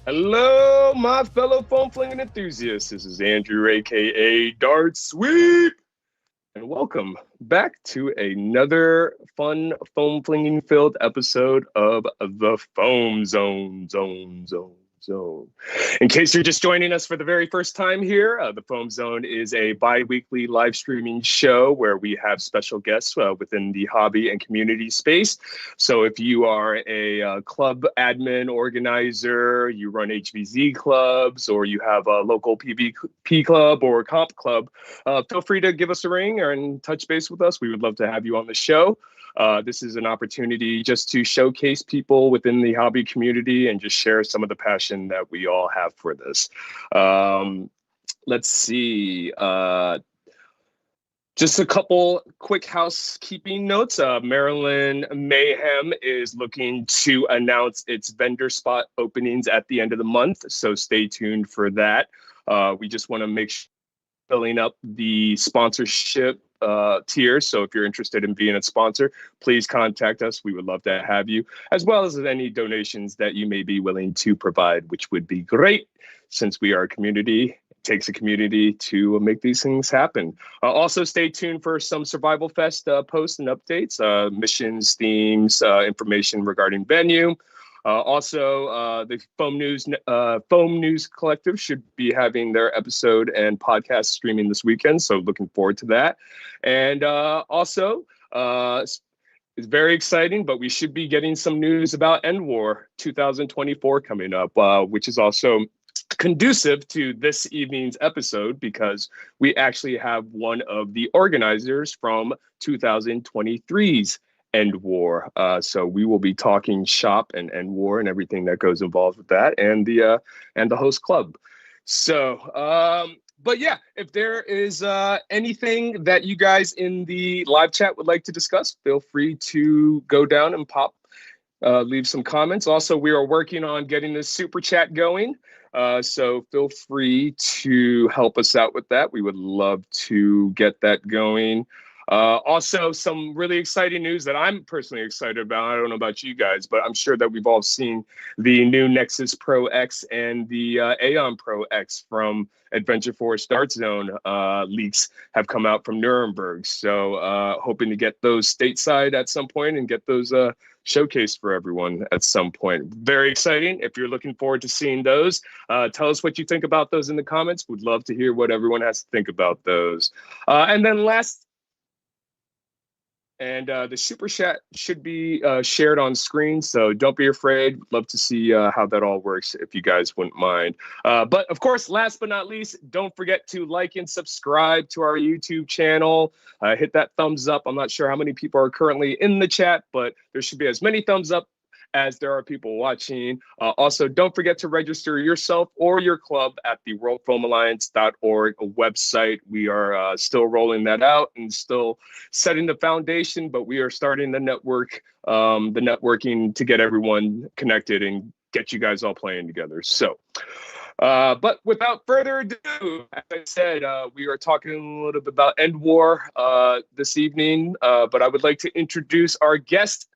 Hello, my fellow foam flinging enthusiasts. This is Andrew, aka Dart Sweep, and welcome back to another fun foam flinging filled episode of the Foam Zone. In case you're just joining us for the very first time here, the Foam Zone is a bi-weekly live streaming show where we have special guests within the hobby and community space. So if you are a club admin organizer, you run HVZ clubs, or you have a local PvP club or comp club, feel free to give us a ring and touch base with us. We would love to have you on the show. This is an opportunity just to showcase people within the hobby community and just share some of the passion that we all have for this. Let's see. Just a couple quick housekeeping notes. Maryland Mayhem is looking to announce its vendor spot openings at the end of the month, so stay tuned for that. We just want to make sure filling up the sponsorship tier. So if you're interested in being a sponsor, please contact us. We would love to have you, as well as any donations that you may be willing to provide, which would be great since we are a community. It takes a community to make these things happen. Also, stay tuned for some Survival Fest posts and updates, missions, themes, information regarding venue. The Foam News Collective should be having their episode and podcast streaming this weekend, so looking forward to that. And it's very exciting, but we should be getting some news about End War 2024 coming up, which is also conducive to this evening's episode because we actually have one of the organizers from 2023's End War. So we will be talking shop and End War and everything that goes involved with that, and the host club. So, but yeah, if there is anything that you guys in the live chat would like to discuss, feel free to go down and leave some comments. Also, we are working on getting this super chat going. So feel free to help us out with that. We would love to get that going. Also, some really exciting news that I'm personally excited about. I don't know about you guys, but I'm sure that we've all seen the new Nexus Pro X and the Aeon Pro X from Adventure Force Dart Zone leaks have come out from Nuremberg. So hoping to get those stateside at some point and get those showcased for everyone at some point. Very exciting. If you're looking forward to seeing those, tell us what you think about those in the comments. We'd love to hear what everyone has to think about those. And then the super chat should be shared on screen, so don't be afraid. Love to see how that all works if you guys wouldn't mind. But of course, last but not least, don't forget to like and subscribe to our YouTube channel. Hit that thumbs up. I'm not sure how many people are currently in the chat, but there should be as many thumbs up as there are people watching. Also, don't forget to register yourself or your club at the worldfoamalliance.org website. We are still rolling that out and still setting the foundation, but we are starting the networking to get everyone connected and get you guys all playing together. So, but without further ado, as I said, we are talking a little bit about End War this evening, but I would like to introduce our guest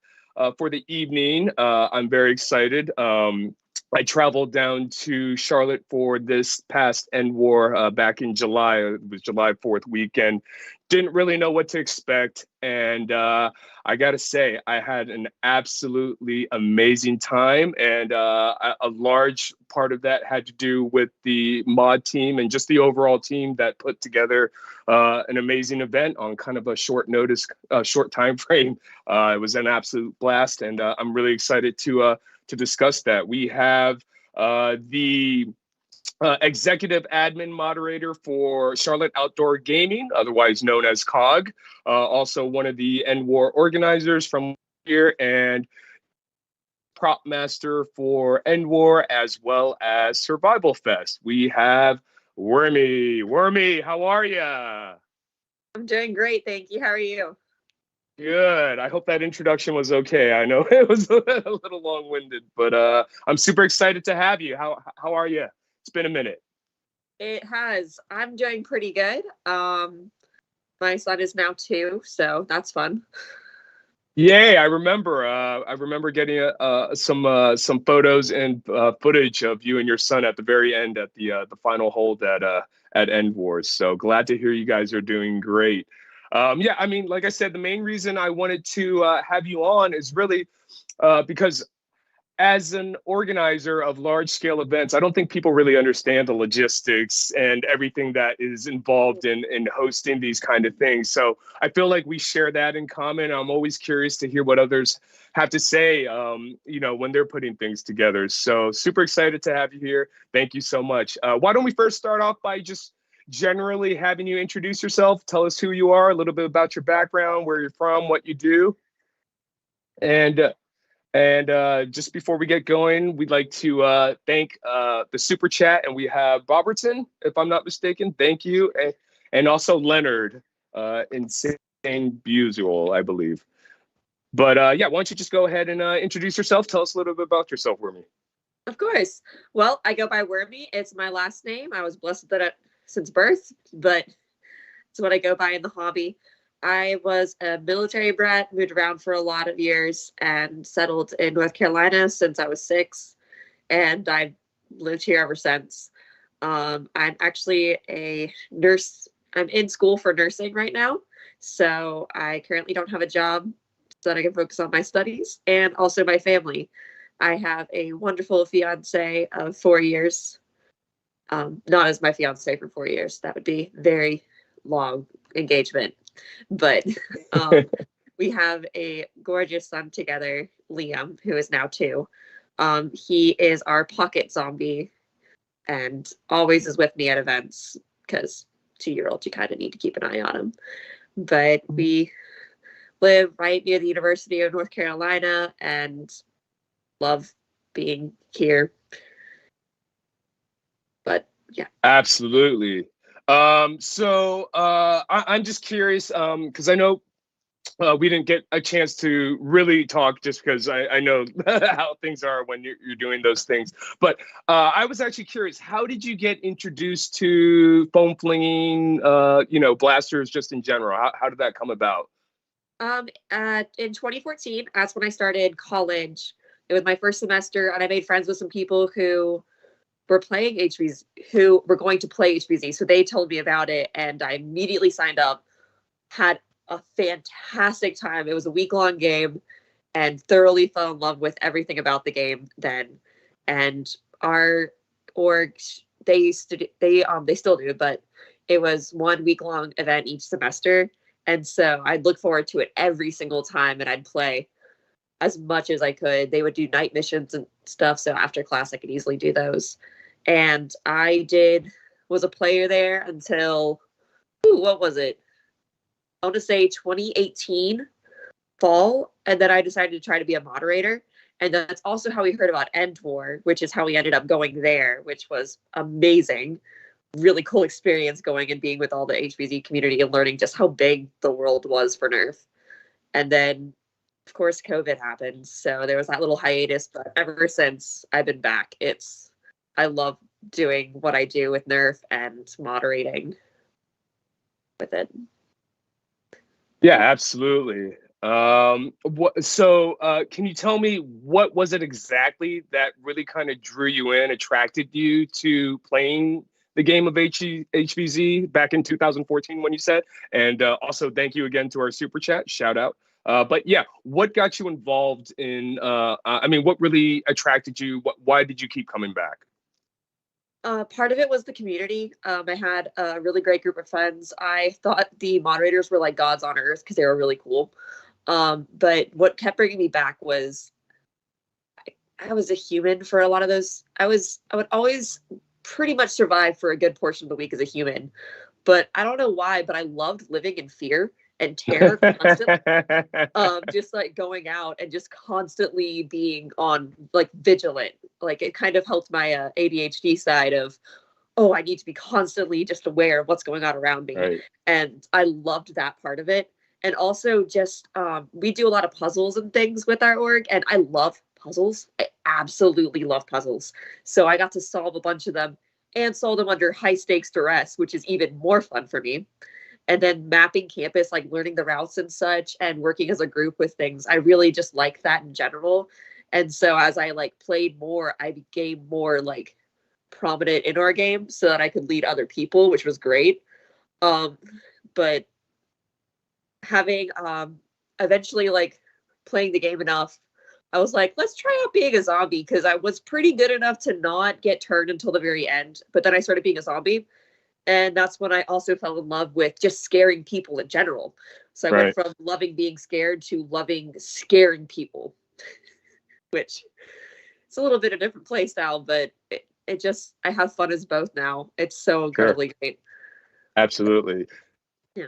for the evening. I'm very excited. I traveled down to Charlotte for this past End War back in July. It was July 4th weekend. Didn't really know what to expect. And I got to say, I had an absolutely amazing time. And a large part of that had to do with the mod team and just the overall team that put together an amazing event on kind of a short time frame. It was an absolute blast. And I'm really excited to discuss that. We have the executive admin moderator for Charlotte Outdoor Gaming, otherwise known as COG, also one of the End War organizers from here, and prop master for End War as well as Survival Fest. We have Werme. Werme, how are you? I'm doing great, thank you. How are you? Good. I hope that introduction was okay. I know it was a little long-winded, but I'm super excited to have you. How are you? It's been a minute. It has. I'm doing pretty good. My son is now 2, so that's fun. Yeah, I remember. I remember getting some photos and footage of you and your son at the very end at the final hold at End Wars. So glad to hear you guys are doing great. Yeah, I mean, like I said, the main reason I wanted to have you on is really because as an organizer of large scale events, I don't think people really understand the logistics and everything that is involved in hosting these kind of things. So I feel like we share that in common. I'm always curious to hear what others have to say, when they're putting things together. So super excited to have you here. Thank you so much. Why don't we first start off by just generally having you introduce yourself, tell us who you are, a little bit about your background, where you're from, what you do, and just before we get going, we'd like to thank the super chat, and we have Robertson, if I'm not mistaken. Thank you, and also Leonard, Insane Busual, I believe. But yeah, why don't you just go ahead and introduce yourself? Tell us a little bit about yourself, Wormy. Of course. Well, I go by Werme. It's my last name. I was blessed with it since birth, but it's what I go by in the hobby. I was a military brat, moved around for a lot of years, and settled in North Carolina since I was 6, and I've lived here ever since. I'm actually a nurse. I'm in school for nursing right now, so I currently don't have a job so that I can focus on my studies and also my family. I have a wonderful fiance of 4 years. Not as my fiance for 4 years. That would be very long engagement. But we have a gorgeous son together, Liam, who is now 2. He is our pocket zombie and always is with me at events because 2-year-old, you kind of need to keep an eye on him. But we live right near the University of North Carolina and love being here. But yeah. Absolutely. I'm just curious because I know we didn't get a chance to really talk just because I know how things are when you're doing those things. But I was actually curious, how did you get introduced to foam flinging, blasters just in general? How did that come about? In 2014, that's when I started college. It was my first semester, and I made friends with some people who were playing HBZ, who were going to play HBZ. So they told me about it, and I immediately signed up. Had a fantastic time. It was a week-long game, and thoroughly fell in love with everything about the game then. And our org, they still do, but it was 1 week-long event each semester. And so I'd look forward to it every single time, and I'd play as much as I could. They would do night missions and stuff, so after class I could easily do those. And was a player there until, what was it? I want to say 2018 fall, and then I decided to try to be a moderator. And that's also how we heard about End War, which is how we ended up going there, which was amazing. Really cool experience going and being with all the HBZ community and learning just how big the world was for Nerf. And then, of course, COVID happened. So there was that little hiatus, but ever since I've been back, I love doing what I do with Nerf and moderating with it. Yeah, absolutely. Can you tell me what was it exactly that really kind of drew you in, attracted you to playing the game of HVZ back in 2014 when you said? And also, thank you again to our super chat, shout out. But yeah, what got you involved in? What really attracted you? Why did you keep coming back? Part of it was the community. I had a really great group of friends. I thought the moderators were like gods on earth because they were really cool. But what kept bringing me back was I was a human for a lot of those. I would always pretty much survive for a good portion of the week as a human. But I don't know why, but I loved living in fear and terror constantly. Just like going out and just constantly being on like vigilant. Like it kind of helped my ADHD side of, oh, I need to be constantly just aware of what's going on around me. Right. And I loved that part of it. And also just we do a lot of puzzles and things with our org, and I love puzzles. I absolutely love puzzles. So I got to solve a bunch of them and solve them under high stakes duress, which is even more fun for me. and then mapping campus, like learning the routes and such, and working as a group with things. I really just like that in general. And so as I like played more, I became more like prominent in our game so that I could lead other people, which was great. But having eventually like playing the game enough, I was like, let's try out being a zombie, because I was pretty good enough to not get turned until the very end. But then I started being a zombie. And that's when I also fell in love with just scaring people in general. So I went from loving being scared to loving scaring people, which it's a little bit a different play style, but it just, I have fun as both now. It's so incredibly great. Absolutely.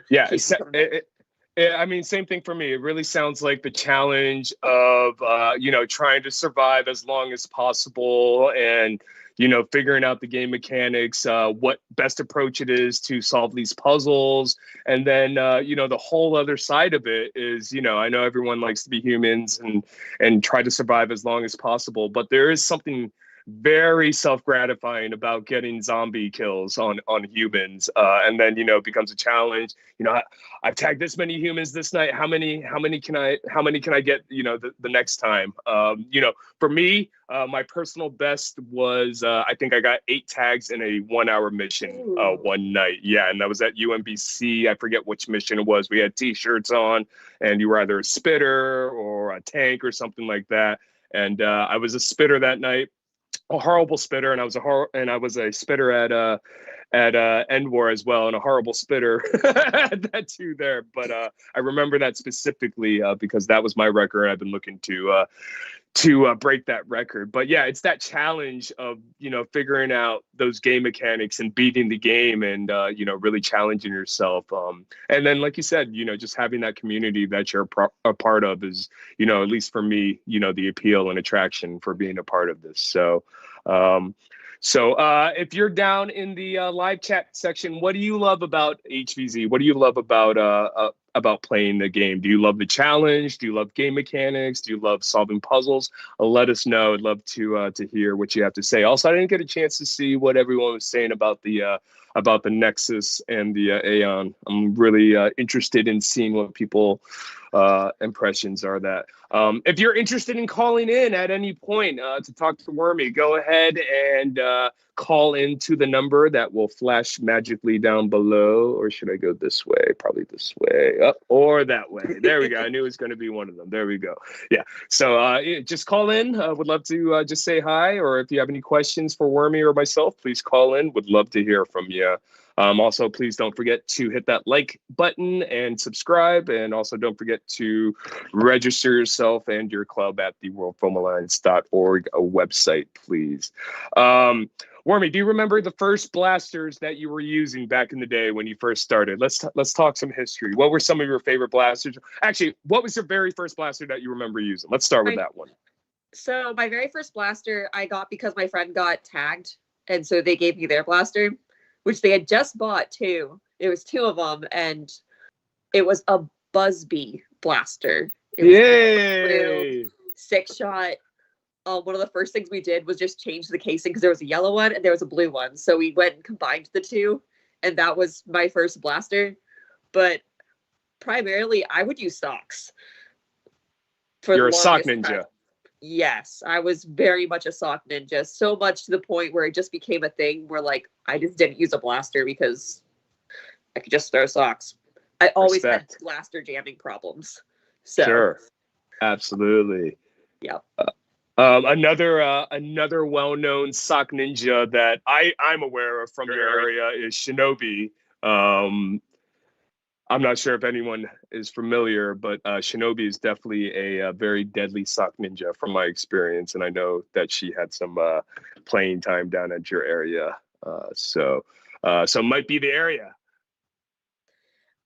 Yeah. I mean, same thing for me. It really sounds like the challenge of, trying to survive as long as possible and, figuring out the game mechanics, what best approach it is to solve these puzzles. And then, the whole other side of it is, I know everyone likes to be humans and try to survive as long as possible, but there is something very self-gratifying about getting zombie kills on humans, and then it becomes a challenge. I've tagged this many humans this night. How many can I get the next time? For me, my personal best was I think I got 8 tags in a 1-hour mission one night. Yeah, and that was at UMBC. I forget which mission it was. We had t-shirts on and you were either a spitter or a tank or something like that, and I was a spitter that night, a horrible spitter, and I was a spitter at End War as well, and a horrible spitter at that too there. But I remember that specifically because that was my record. I've been looking to break that record. But yeah, it's that challenge of figuring out those game mechanics and beating the game, and really challenging yourself. And then, like you said, just having that community that you're a part of is, at least for me, the appeal and attraction for being a part of this. So if you're down in the live chat section, what do you love about HVZ? What do you love about playing the game? Do you love the challenge? Do you love game mechanics? Do you love solving puzzles? Let us know. I'd love to hear what you have to say. Also, I didn't get a chance to see what everyone was saying about the Nexus and the Aeon. I'm really interested in seeing what people impressions are that. If you're interested in calling in at any point to talk to Werme, go ahead and call into the number that will flash magically down below. Or should I go this way? Probably this way. Or that way. There we go. I knew it was going to be one of them. There we go. Yeah. So just call in. Would love to just say hi. Or if you have any questions for Werme or myself, please call in. Would love to hear from you. Also, please don't forget to hit that like button and subscribe. And also don't forget to register yourself and your club at the worldfoamalliance.org website, please. Werme, do you remember the first blasters that you were using back in the day when you first started? Let's talk some history. What were some of your favorite blasters? Actually, what was your very first blaster that you remember using? Let's start with that one. So my very first blaster I got because my friend got tagged, and so they gave me their blaster, which they had just bought too. It was 2 of them, and it was a Busby blaster. Yay! 6-shot. One of the first things we did was just change the casing because there was a yellow one and there was a blue one. So we went and combined the 2, and that was my first blaster. But primarily, I would use socks. You're a sock ninja. Time. Yes, I was very much a sock ninja. So much to the point where it just became a thing where, like, I just didn't use a blaster because I could just throw socks. I always had blaster jamming problems. So. Sure. Absolutely. Yeah. Another well-known sock ninja that I'm aware of from your area is Shinobi. I'm not sure if anyone is familiar, but Shinobi is definitely a very deadly sock ninja from my experience, and I know that she had some playing time down at your area. So might be the area.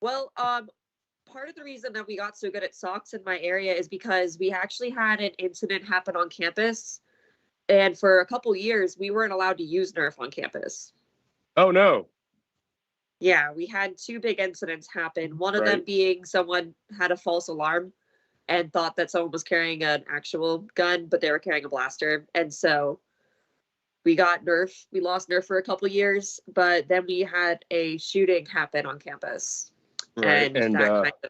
Well, part of the reason that we got so good at socks in my area is because we actually had an incident happen on campus, and for a couple years we weren't allowed to use Nerf on campus. Oh no. Yeah, we had 2 big incidents happen. One of them being someone had a false alarm and thought that someone was carrying an actual gun, but they were carrying a blaster. And so we got Nerf. We lost Nerf for a couple years, but then we had a shooting happen on campus. Right. and And that kind of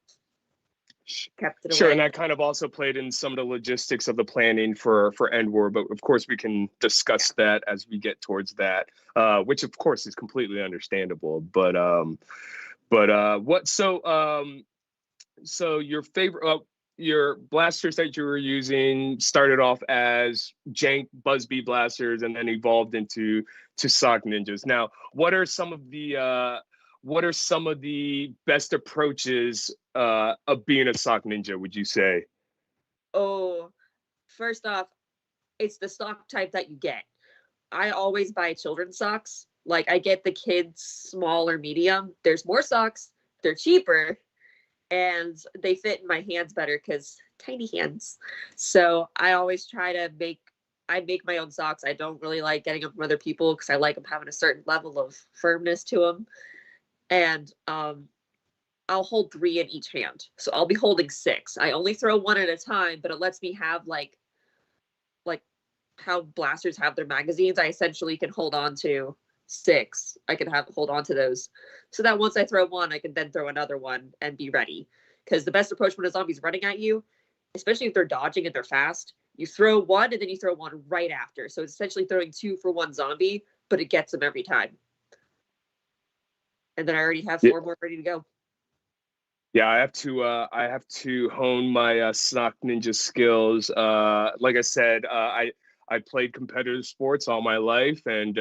kept it sure, and away. that kind of also played in some of the logistics of the planning for End War, but of course we can Yeah. discuss that as we get towards that, which of course is completely understandable. But what so your favorite your blasters that you were using started off as jank Busby blasters and then evolved into sock ninjas. Now, what are some of the best approaches of being a sock ninja, would you say? Oh, first off, it's the sock type that you get. I always buy children's socks. Like I get the kids small or medium. There's more socks. They're cheaper and they fit in my hands better because tiny hands. So I always try to I make my own socks. I don't really like getting them from other people because I like them having a certain level of firmness to them. And I'll hold 3 in each hand. So I'll be holding 6. I only throw one at a time, but it lets me have like how blasters have their magazines. I essentially can hold on to 6. I can hold on to those so that once I throw one, I can then throw another one and be ready. Because the best approach when a zombie's running at you, especially if they're dodging and they're fast, you throw one and then you throw one right after. So it's essentially throwing 2 for one zombie, but it gets them every time. And then I already have Yeah, 4 more ready to go. yeah, I have to hone my sock ninja skills. Like I said, I played competitive sports all my life, and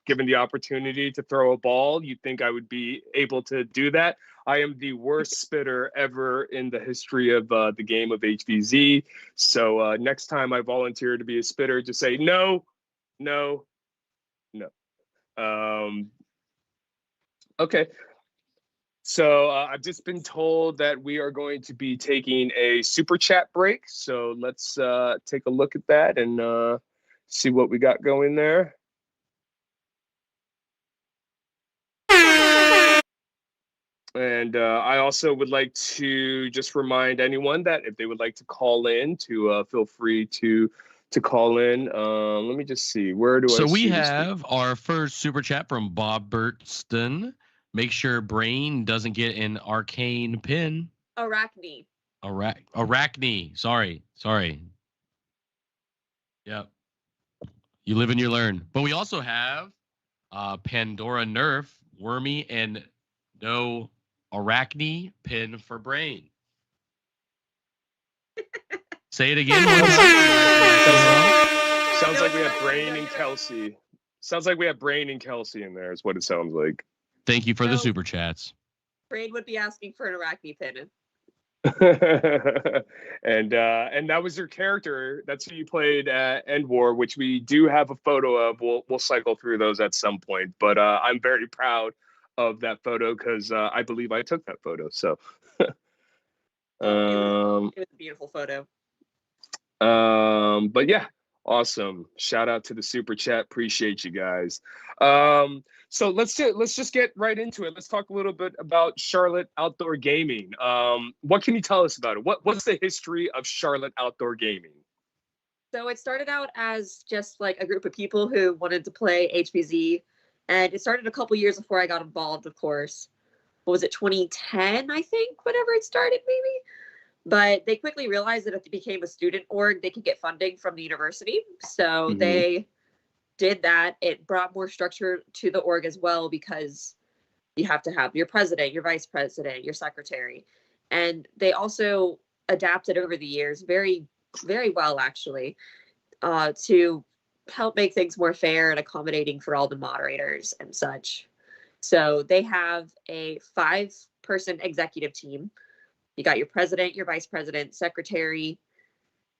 given the opportunity to throw a ball, you'd think I would be able to do that. I am the worst spitter ever in the history of the game of HVZ. So next time I volunteer to be a spitter, just say no, no, no. Um, okay. So I've just been told that we are going to be taking a super chat break. So let's take a look at that and see what we got going there. And I also would like to just remind anyone that if they would like to call in, to feel free to call in. Let me just see. Where do I So we see this? have our first super chat from Bob Burtston. Make sure Brain doesn't get an arcane pin. Arachne. Arachne. Sorry. Yep. You live and you learn. But we also have Pandora Nerf, Wormy, and no Arachne pin for Brain. Say it again. Sounds like we have Brain and Kelsey. Sounds like we have Brain and Kelsey in there. Is what it sounds like. Thank you for the super chats. Brain would be asking for an Arachne pin. And that was your character. That's who you played at End War, which we do have a photo of. We'll cycle through those at some point. But I'm very proud of that photo because I believe I took that photo. So it was a beautiful photo. But yeah, awesome. Shout out to the super chat. Appreciate you guys. So let's just get right into it. Let's talk a little bit about Charlotte Outdoor Gaming. What can you tell us about it? What's the history of Charlotte Outdoor Gaming? So it started out as just like a group of people who wanted to play HVZ, and it started a couple years before I got involved, of course. What was it, 2010, I think, whenever it started, maybe? But they quickly realized that if they became a student org, they could get funding from the university. So they did that. It brought more structure to the org as well because you have to have your president, your vice president, your secretary. And they also adapted over the years very, very well, actually, to help make things more fair and accommodating for all the moderators and such. So they have a 5-person executive team. You got your president, your vice president, secretary,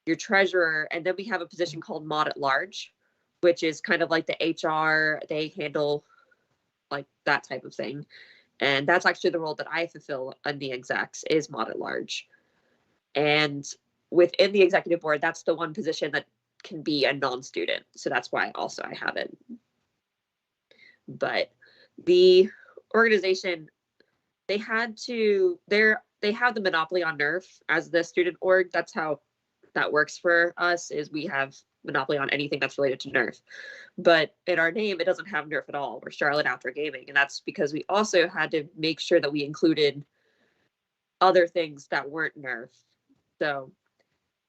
your treasurer, and then we have a position called mod at large, which is kind of like the HR. They handle like that type of thing. And that's actually the role that I fulfill on the execs is mod at large. And within the executive board, that's the one position that can be a non-student. So that's why also I have it. But the organization, they have the monopoly on Nerf as the student org. That's how that works for us, is we have monopoly on anything that's related to Nerf. But in our name, it doesn't have Nerf at all. We're Charlotte Outdoor Gaming. And that's because we also had to make sure that we included other things that weren't Nerf. So,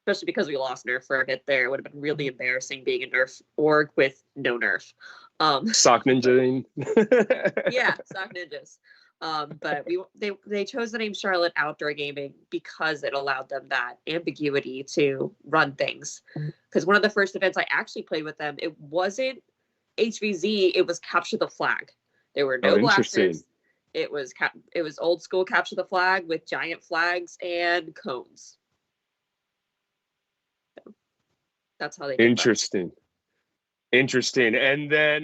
especially because we lost Nerf for a bit there, it would have been really embarrassing being a Nerf org with no Nerf. Sock Ninja. Yeah, Sock Ninjas. But they chose the name Charlotte Outdoor Gaming because it allowed them that ambiguity to run things. Because one of the first events I actually played with them, it wasn't HVZ, it was Capture the Flag. There were no blasters. It was old school Capture the Flag with giant flags and cones. So that's how they did Interesting. And then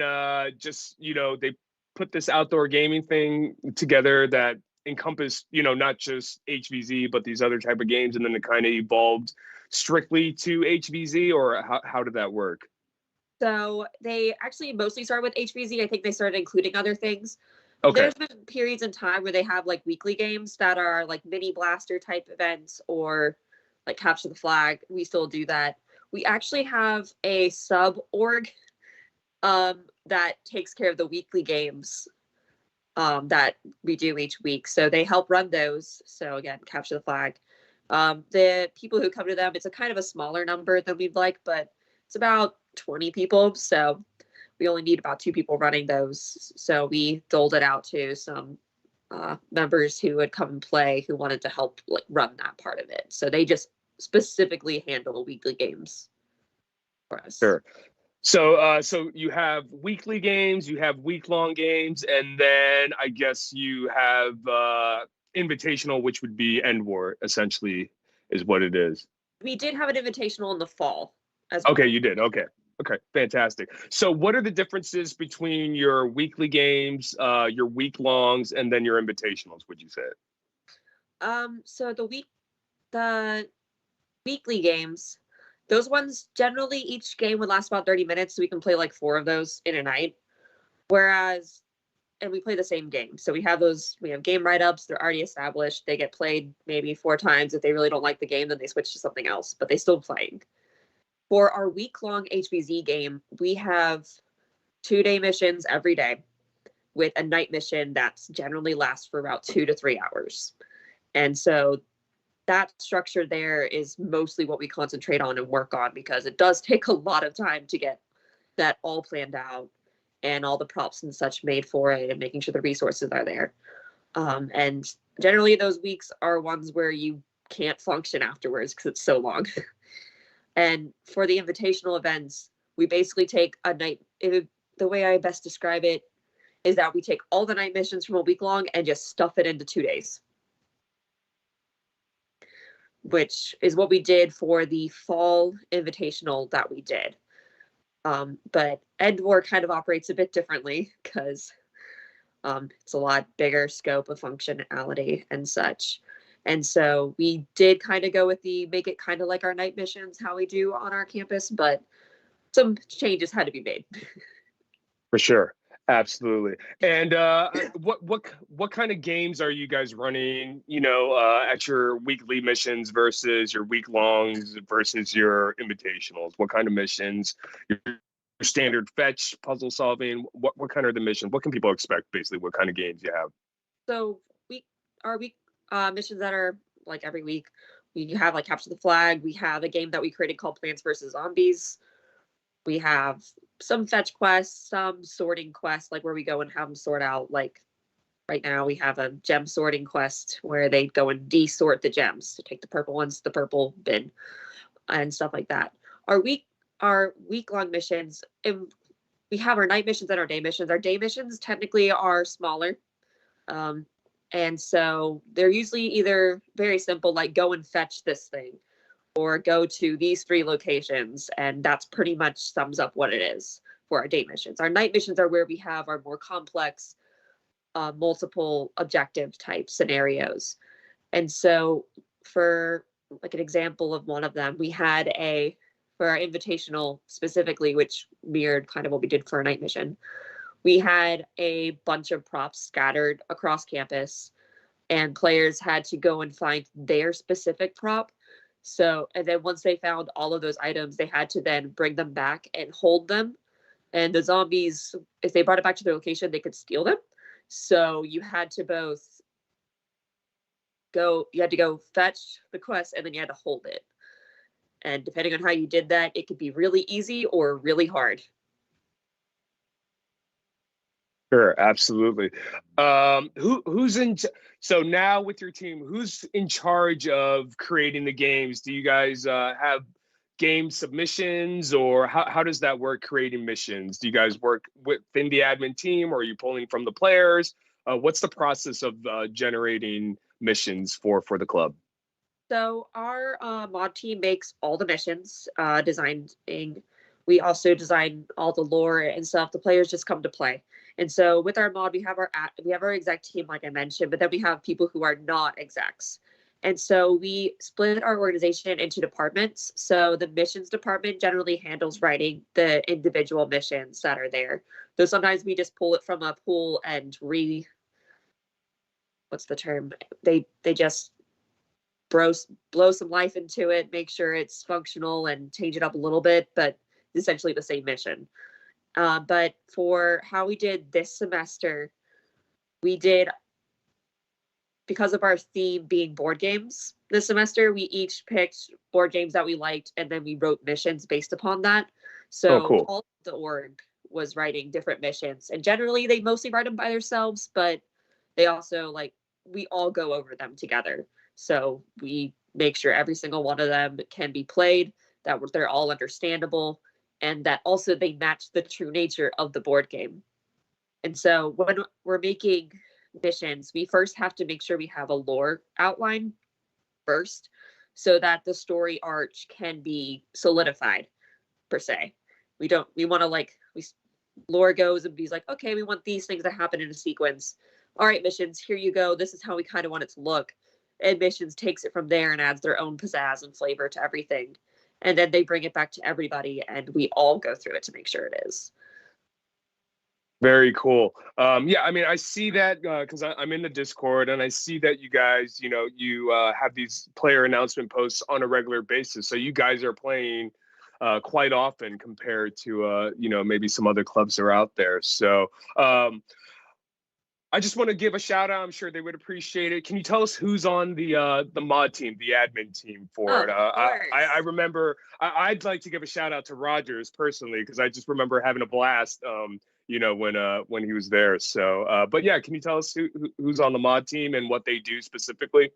just, they put this outdoor gaming thing together that encompassed, not just HVZ, but these other type of games. And then it kind of evolved strictly to HVZ, or how did that work? So they actually mostly started with HVZ. I think they started including other things. Okay. There's been periods in time where they have like weekly games that are like mini blaster type events or like Capture the Flag. We still do that. We actually have a sub org that takes care of the weekly games that we do each week. So they help run those. So again, Capture the Flag. The people who come to them, it's a kind of a smaller number than we'd like, but it's about 20 people. So we only need about 2 people running those. So we doled it out to some members who would come and play who wanted to help like run that part of it. So they just specifically handle weekly games for us. Sure. So you have weekly games, you have week-long games, and then I guess you have invitational, which would be End War, essentially, is what it is. We did have an invitational in the fall as well. Okay, you did. Okay, fantastic. So what are the differences between your weekly games, your week-longs, and then your invitationals, would you say? So the weekly games, those ones generally each game would last about 30 minutes, so we can play like 4 of those in a night. And we play the same game. So we have game write-ups, they're already established. They get played maybe 4 times. If they really don't like the game, then they switch to something else, but they still playing. For our week-long HVZ game, we have 2-day missions every day with a night mission that's generally lasts for about 2 to 3 hours. And so that structure there is mostly what we concentrate on and work on, because it does take a lot of time to get that all planned out and all the props and such made for it and making sure the resources are there. And generally those weeks are ones where you can't function afterwards because it's so long. And for the invitational events, we basically take a night. The way I best describe it is that we take all the night missions from a week long and just stuff it into 2 days, which is what we did for the fall invitational that we did. But End War kind of operates a bit differently because it's a lot bigger scope of functionality and such. And so we did kind of go with make it kind of like our night missions, how we do on our campus, but some changes had to be made. For sure. Absolutely. And what kind of games are you guys running, at your weekly missions versus your week longs versus your invitationals? What kind of missions? Your standard fetch, puzzle solving? What kind of the mission? What can people expect, basically? What kind of games you have? So our week missions that are like every week, we have like Capture the Flag. We have a game that we created called Plants vs. Zombies. We have some fetch quests, some sorting quests, like where we go and have them sort out. Like right now we have a gem sorting quest where they go and desort the gems to take the purple ones to the purple bin and stuff like that. Our week-long missions, and we have our night missions and our day missions. Our day missions technically are smaller. And so they're usually either very simple, like go and fetch this thing, or go to these 3 locations. And that's pretty much sums up what it is for our day missions. Our night missions are where we have our more complex, multiple objective type scenarios. And so for like an example of one of them, we had for our invitational specifically, which mirrored kind of what we did for our night mission, we had a bunch of props scattered across campus, and players had to go and find their specific prop. So, and then once they found all of those items, they had to then bring them back and hold them. And the zombies, if they brought it back to their location, they could steal them. So you had to both had to go fetch the quest, and then you had to hold it. And depending on how you did that, it could be really easy or really hard. Sure, absolutely. Who's in? So now with your team, who's in charge of creating the games? Do you guys have game submissions, or how does that work? Creating missions? Do you guys work within the admin team, or are you pulling from the players? What's the process of generating missions for the club? So our mod team makes all the missions, designing. We also design all the lore and stuff. The players just come to play. And so with our mod, we have our exec team, like I mentioned, but then we have people who are not execs. And so we split our organization into departments. So the missions department generally handles writing the individual missions that are there. So sometimes we just pull it from a pool and what's the term? They just blow some life into it, make sure it's functional and change it up a little bit, but essentially the same mission. But for how we did this semester, we did, because of our theme being board games this semester, we each picked board games that we liked, and then we wrote missions based upon that. So cool. All of the org was writing different missions, and generally they mostly write them by themselves, but they also we all go over them together. So we make sure every single one of them can be played, that they're all understandable, and that also they match the true nature of the board game. And so when we're making missions, we first have to make sure we have a lore outline first, so that the story arch can be solidified, per se. We want to lore goes and be like, okay, we want these things to happen in a sequence. All right, missions, here you go. This is how we kind of want it to look. And missions takes it from there and adds their own pizzazz and flavor to everything. And then they bring it back to everybody, and we all go through it to make sure it is. Very cool. Yeah, I mean, I see that because I'm in the Discord, and I see that you guys, you have these player announcement posts on a regular basis. So you guys are playing quite often compared to, maybe some other clubs that are out there. So I just want to give a shout out. I'm sure they would appreciate it. Can you tell us who's on the mod team, the admin team for it? I remember I'd like to give a shout out to Rogers personally, because I just remember having a blast, when he was there. So, but yeah, can you tell us who's on the mod team and what they do specifically?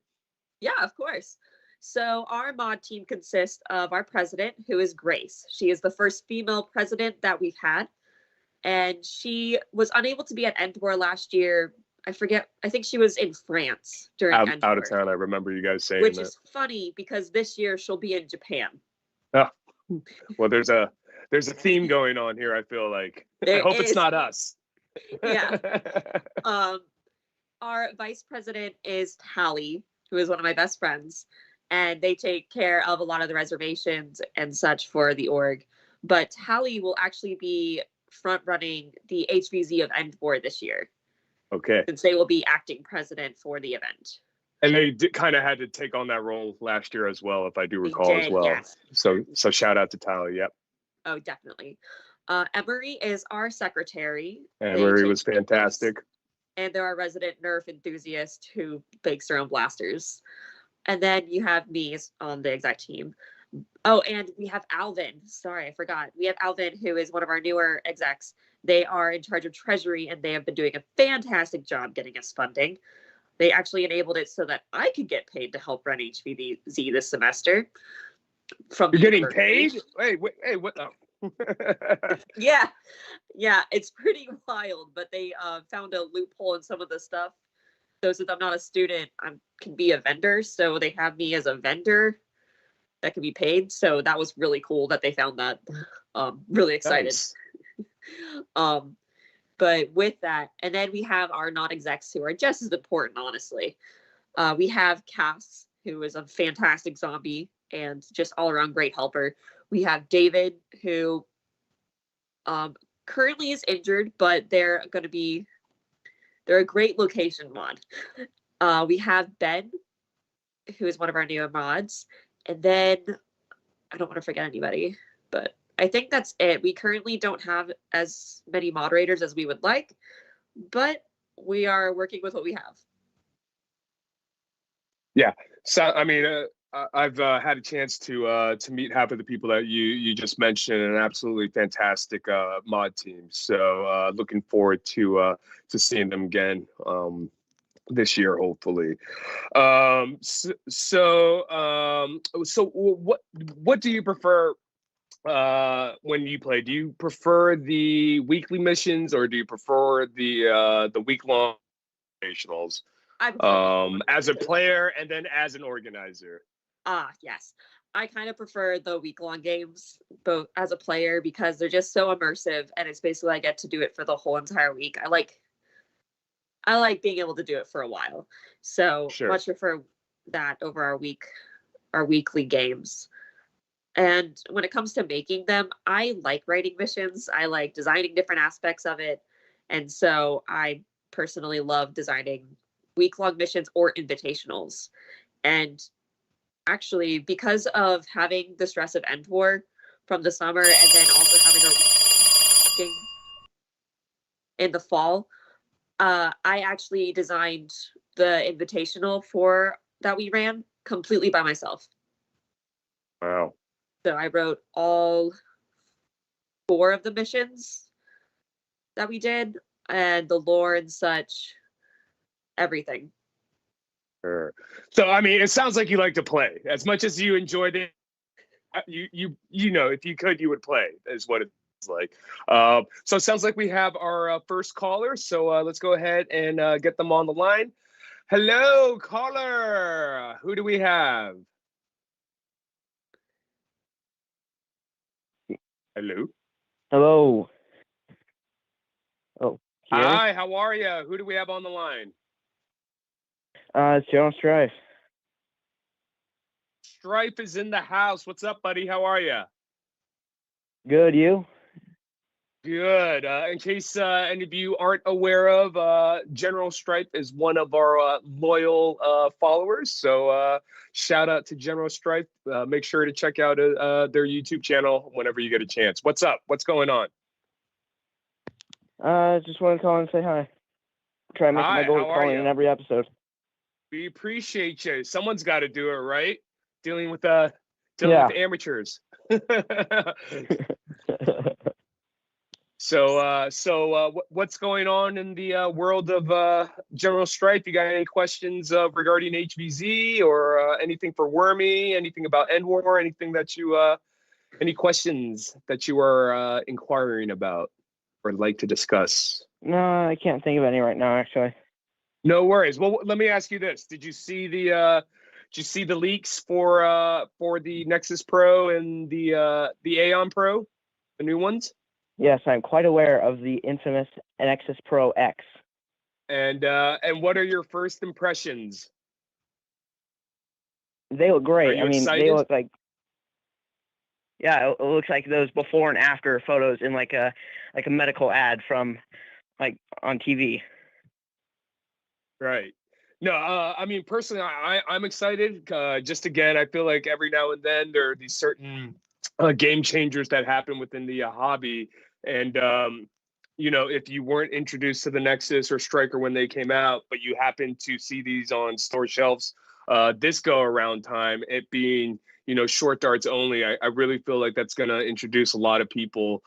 Yeah, of course. So our mod team consists of our president, who is Grace. She is the first female president that we've had. And she was unable to be at Endor last year. I forget. I think she was in France during Endor. Out of town. I remember you guys saying which that. Is funny because this year she'll be in Japan. Oh, well, there's a theme going on here. I feel like I hope it's not us. Yeah. Our vice president is Tally, who is one of my best friends, and they take care of a lot of the reservations and such for the org. But Tally will actually be front running the HVZ of Endor this year. Okay. Since they will be acting president for the event. And they kind of had to take on that role last year as well, if I do recall as well. Yes. So shout out to Tally. Yep. Oh, definitely. Emery is our secretary. Emery was fantastic. And they're our resident Nerf enthusiast who bakes their own blasters. And then you have me on the exec team. Oh, and we have Alvin. Sorry, I forgot. We have Alvin, who is one of our newer execs. They are in charge of treasury, and they have been doing a fantastic job getting us funding. They actually enabled it so that I could get paid to help run HVZ this semester. You're getting paid? Hey, what? Oh. Yeah, it's pretty wild, but they found a loophole in some of the stuff. So since I'm not a student, I can be a vendor. So they have me as a vendor that can be paid. So that was really cool that they found that. Really excited. Nice. But with that, and then we have our non-execs who are just as important, honestly. We have Cass, who is a fantastic zombie and just all around great helper. We have David, who currently is injured, but they're a great location mod. We have Ben, who is one of our newer mods. And then I don't want to forget anybody, but I think that's it. We currently don't have as many moderators as we would like, but we are working with what we have. Yeah. So I mean, I've had a chance to meet half of the people that you just mentioned, an absolutely fantastic mod team. So looking forward to seeing them again this year, hopefully. So what do you prefer when you play? Do you prefer the weekly missions or do you prefer the week long nationals? I prefer week-long As a games. player and then as an organizer. Yes. I kind of prefer the week-long games, both as a player, because they're just so immersive, and it's basically I get to do it for the whole entire week. I like being able to do it for a while. So Sure. much prefer that over our weekly games. And when it comes to making them, I like writing missions. I like designing different aspects of it. And so I personally love designing week-long missions or invitationals. And actually, because of having the stress of End War from the summer and then also having a game in the fall, I actually designed the invitational for that we ran completely by myself. Wow. So I wrote all 4 of the missions that we did and the lore and such, everything. Sure. So I mean, it sounds like you like to play as much as you enjoyed it. You know, if you could, you would play. Is what it's like. So it sounds like we have our first caller. So let's go ahead and get them on the line. Hello, caller. Who do we have? Hello. Hello. Oh, can you hear me? Hi. How are you? Who do we have on the line? It's Joe Strife. Strife is in the house. What's up, buddy? How are you? Good, you? Good. In case any of you aren't aware of, General Stripe is one of our loyal followers. So shout out to General Stripe. Make sure to check out their YouTube channel whenever you get a chance. What's up? What's going on? Just want to call and say hi. Try and make it Hi, my goal how to are call in you? every episode. We appreciate you. Someone's got to do it, right? Dealing with Yeah. amateurs. So what's going on in the world of General Stripe? You got any questions regarding HVZ or anything for Werme? Anything about End War? Anything that you any questions that you are inquiring about or like to discuss? No, I can't think of any right now, actually. No worries. Well, let me ask you this: Did you see the leaks for the Nexus Pro and the Aeon Pro, the new ones? Yes, I'm quite aware of the infamous Nexus Pro X. And what are your first impressions? They look great. Are you I mean, excited? they look like, yeah, it looks like those before and after photos in like a medical ad from like on TV. Right. No, I mean personally, I'm excited. Just again, I feel like every now and then there are these certain game changers that happen within the hobby, and you know, if you weren't introduced to the Nexus or Striker when they came out, but you happen to see these on store shelves this go around time, it being short darts only, I really feel like that's going to introduce a lot of people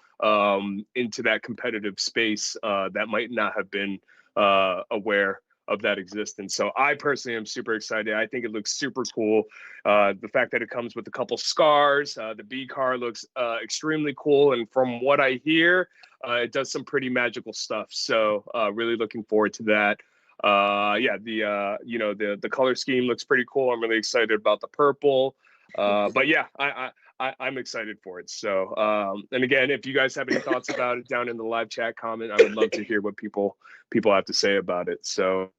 into that competitive space that might not have been aware of that existence. So I personally am super excited. I think it looks super cool. The fact that it comes with a couple scars, the B car looks extremely cool. And from what I hear, it does some pretty magical stuff. So really looking forward to that. Yeah, the color scheme looks pretty cool. I'm really excited about the purple. But yeah, I'm excited for it. So, and again, if you guys have any thoughts about it down in the live chat comment, I would love to hear what people have to say about it. So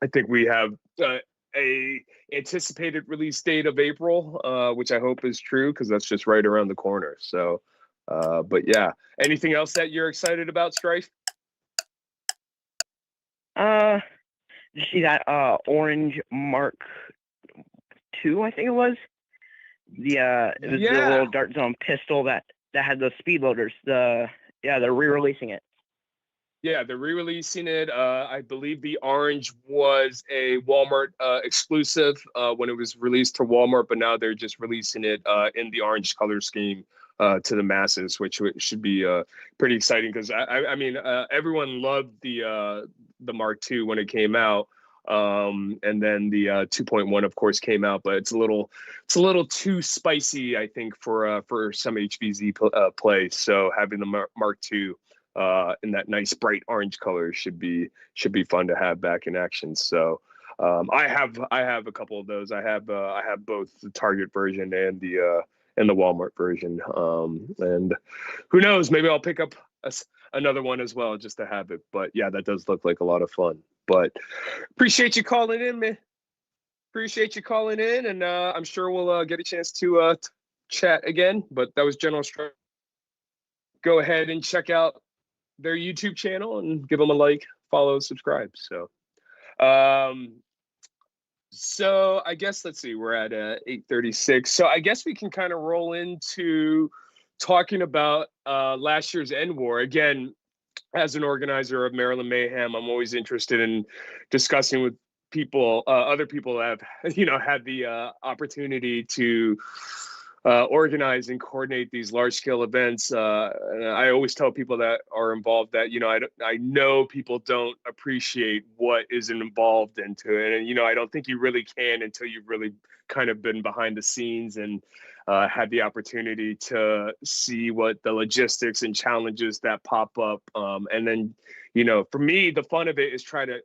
I think we have a anticipated release date of April, which I hope is true because that's just right around the corner. So, but yeah, anything else that you're excited about, Strife? Did you see that orange Mark II, I think it was? The little Dart Zone pistol that had those speed loaders. They're re-releasing it. Yeah, they're re-releasing it. I believe the orange was a Walmart exclusive when it was released to Walmart, but now they're just releasing it in the orange color scheme to the masses, which should be pretty exciting because I mean everyone loved the Mark II when it came out, and then the 2.1 of course came out, but it's a little too spicy I think for some HVZ play. So having the Mark II in that nice bright orange color should be fun to have back in action. So I have a couple of those. I have both the Target version and the Walmart version. And who knows, maybe I'll pick up another one as well just to have it. But yeah, that does look like a lot of fun. But appreciate you calling in, man. Appreciate you calling in, and I'm sure we'll get a chance to chat again. But that was General Strike. Go ahead and check out their YouTube channel and give them a like, follow, subscribe. So I guess let's see, we're at 8:36. So I guess we can kind of roll into talking about last year's End War. Again, as an organizer of Maryland Mayhem, I'm always interested in discussing with people, other people that have, had the opportunity to organize and coordinate these large scale events. I always tell people that are involved that, I know people don't appreciate what is involved into it. And, I don't think you really can until you've really kind of been behind the scenes and had the opportunity to see what the logistics and challenges that pop up. And then, for me, the fun of it is try to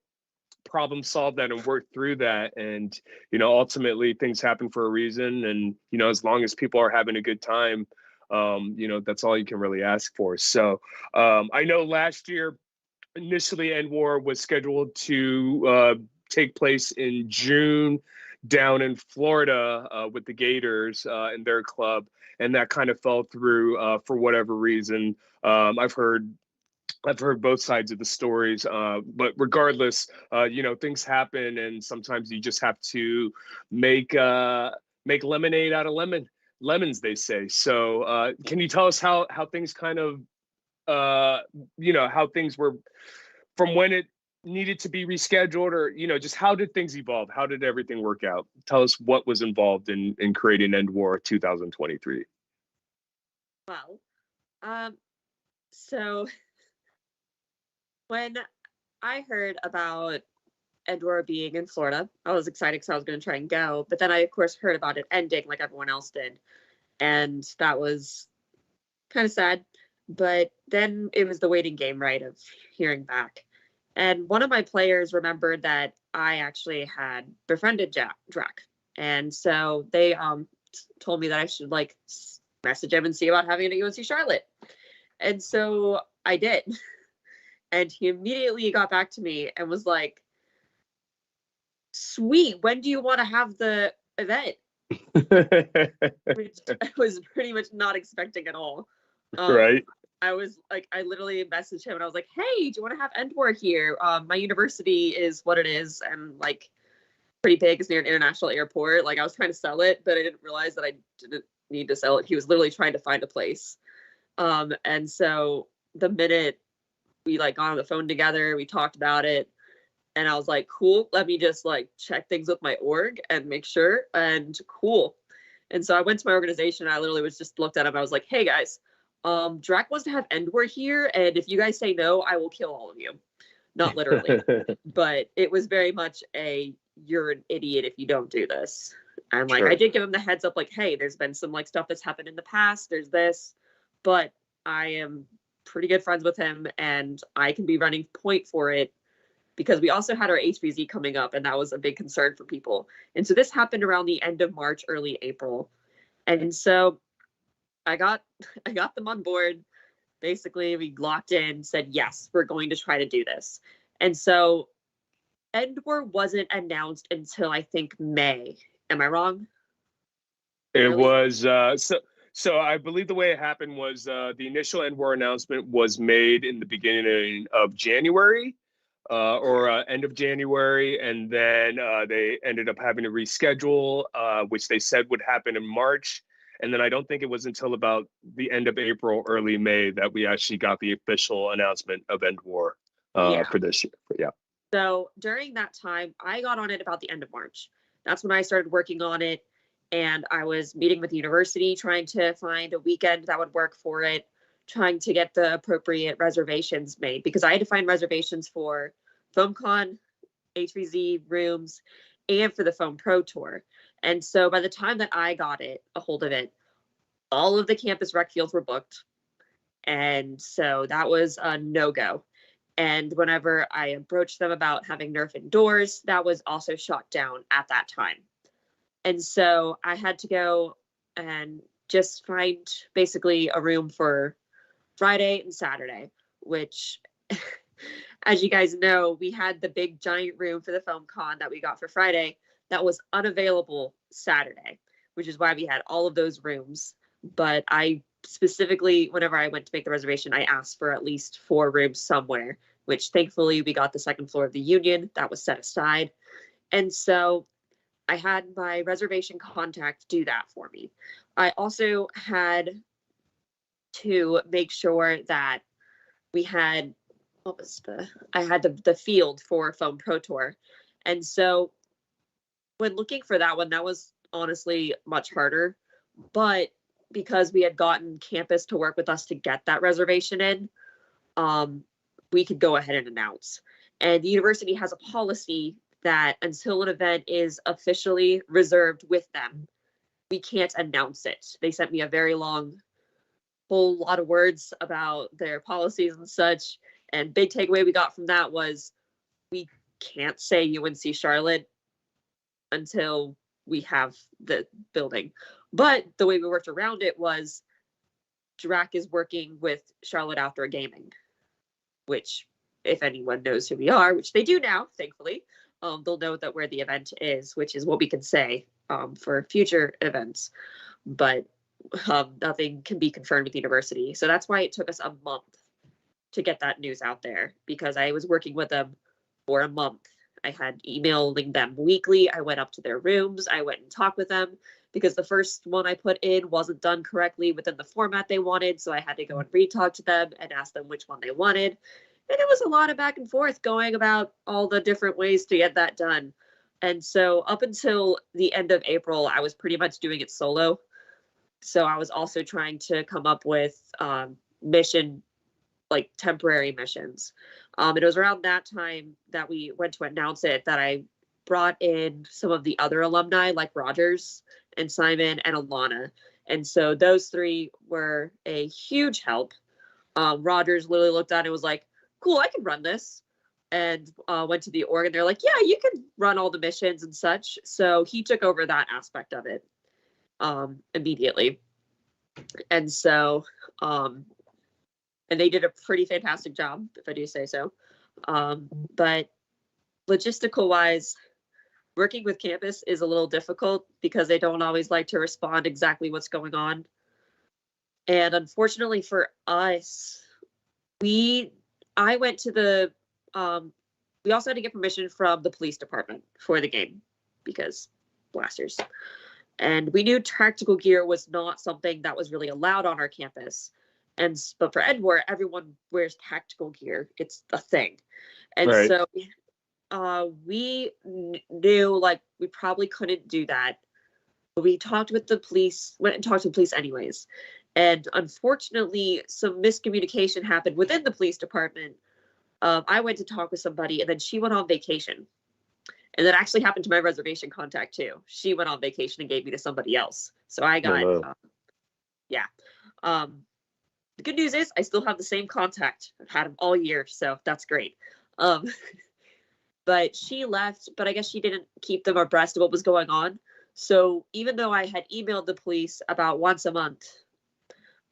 problem solve that and work through that. And ultimately things happen for a reason, and as long as people are having a good time, that's all you can really ask for. So I know last year initially End War was scheduled to take place in June down in Florida with the Gators and their club, and that kind of fell through for whatever reason. I've heard both sides of the stories, but regardless, things happen, and sometimes you just have to make lemonade out of lemons, they say. So, can you tell us how things kind of, how things were from when it needed to be rescheduled, or just how did things evolve? How did everything work out? Tell us what was involved in creating End War 2023. Well, so when I heard about End War being in Florida, I was excited because I was going to try and go. But then I, of course, heard about it ending like everyone else did. And that was kind of sad. But then it was the waiting game, right, of hearing back. And one of my players remembered that I actually had befriended Drac. And so they told me that I should like message him and see about having it at UNC Charlotte. And so I did. And he immediately got back to me and was like, sweet, when do you want to have the event? Which I was pretty much not expecting at all. Right. I was like, I literally messaged him and I was like, hey, do you want to have End War here? My university is what it is, and like pretty big. It's near an international airport. Like I was trying to sell it, but I didn't realize that I didn't need to sell it. He was literally trying to find a place. And so the minute we like got on the phone together, we talked about it, and I was like, cool, let me just like check things with my org and make sure, and cool. And so I went to my organization and I literally was just looked at him. I was like, hey guys, Drac wants to have End War here, and if you guys say no, I will kill all of you. Not literally, but it was very much a, you're an idiot if you don't do this. And like, sure. I did give him the heads up, like, hey, there's been some like stuff that's happened in the past, there's this, but I am pretty good friends with him and I can be running point for it, because we also had our HVZ coming up, and that was a big concern for people. And so this happened around the end of March, early April. And so I got them on board. Basically, we locked in, said, yes, we're going to try to do this. And so End War wasn't announced until I think May. Am I wrong? It was so I believe the way it happened was the initial End War announcement was made in the beginning of January or end of January, and then they ended up having to reschedule, which they said would happen in March. And then I don't think it was until about the end of April, early May that we actually got the official announcement of End War. for this year. But yeah. So during that time, I got on it about the end of March. That's when I started working on it. And I was meeting with the university, trying to find a weekend that would work for it, trying to get the appropriate reservations made, because I had to find reservations for FoamCon, H3Z rooms, and for the Foam Pro Tour. And so by the time that I got a hold of it, all of the campus rec fields were booked. And so that was a no-go. And whenever I approached them about having Nerf indoors, that was also shot down at that time. And so I had to go and just find basically a room for Friday and Saturday, which, as you guys know, we had the big giant room for the Foam Con that we got for Friday that was unavailable Saturday, which is why we had all of those rooms. But I specifically, whenever I went to make the reservation, I asked for at least 4 rooms somewhere, which thankfully we got the second floor of the Union that was set aside. And so I had my reservation contact do that for me. I also had to make sure that we had, I had the field for Foam Pro Tour. And so when looking for that one, that was honestly much harder. But because we had gotten campus to work with us to get that reservation in, we could go ahead and announce. And the university has a policy that until an event is officially reserved with them, we can't announce it. They sent me a very long, whole lot of words about their policies and such. And big takeaway we got from that was we can't say UNC Charlotte until we have the building. But the way we worked around it was DRAC is working with Charlotte Outdoor Gaming, which if anyone knows who we are, which they do now, thankfully, they'll know that where the event is, which is what we can say for future events. But nothing can be confirmed with the university. So that's why it took us a month to get that news out there, because I was working with them for a month. I had emailing them weekly. I went up to their rooms. I went and talked with them because the first one I put in wasn't done correctly within the format they wanted. So I had to go and re-talk to them and ask them which one they wanted. And it was a lot of back and forth going about all the different ways to get that done. And so up until the end of April, I was pretty much doing it solo. So I was also trying to come up with temporary missions. It was around that time that we went to announce it that I brought in some of the other alumni like Rogers and Simon and Alana. And so those 3 were a huge help. Rogers literally looked at it and was like, cool, I can run this. And went to the org and they're like, yeah, you can run all the missions and such. So he took over that aspect of it immediately. And so, and they did a pretty fantastic job, if I do say so. But logistical wise, working with campus is a little difficult because they don't always like to respond exactly what's going on. And unfortunately for us, I went to the, we also had to get permission from the police department for the game because blasters. And we knew tactical gear was not something that was really allowed on our campus. But for EdWar, everyone wears tactical gear. It's a thing. And right. So we knew like we probably couldn't do that. But we talked with the police, went and talked to the police anyways. And unfortunately, some miscommunication happened within the police department. I went to talk with somebody and then she went on vacation. And that actually happened to my reservation contact too. She went on vacation and gave me to somebody else. So I got, yeah. The good news is I still have the same contact. I've had him all year, so that's great. But she left, but I guess she didn't keep them abreast of what was going on. So even though I had emailed the police about once a month,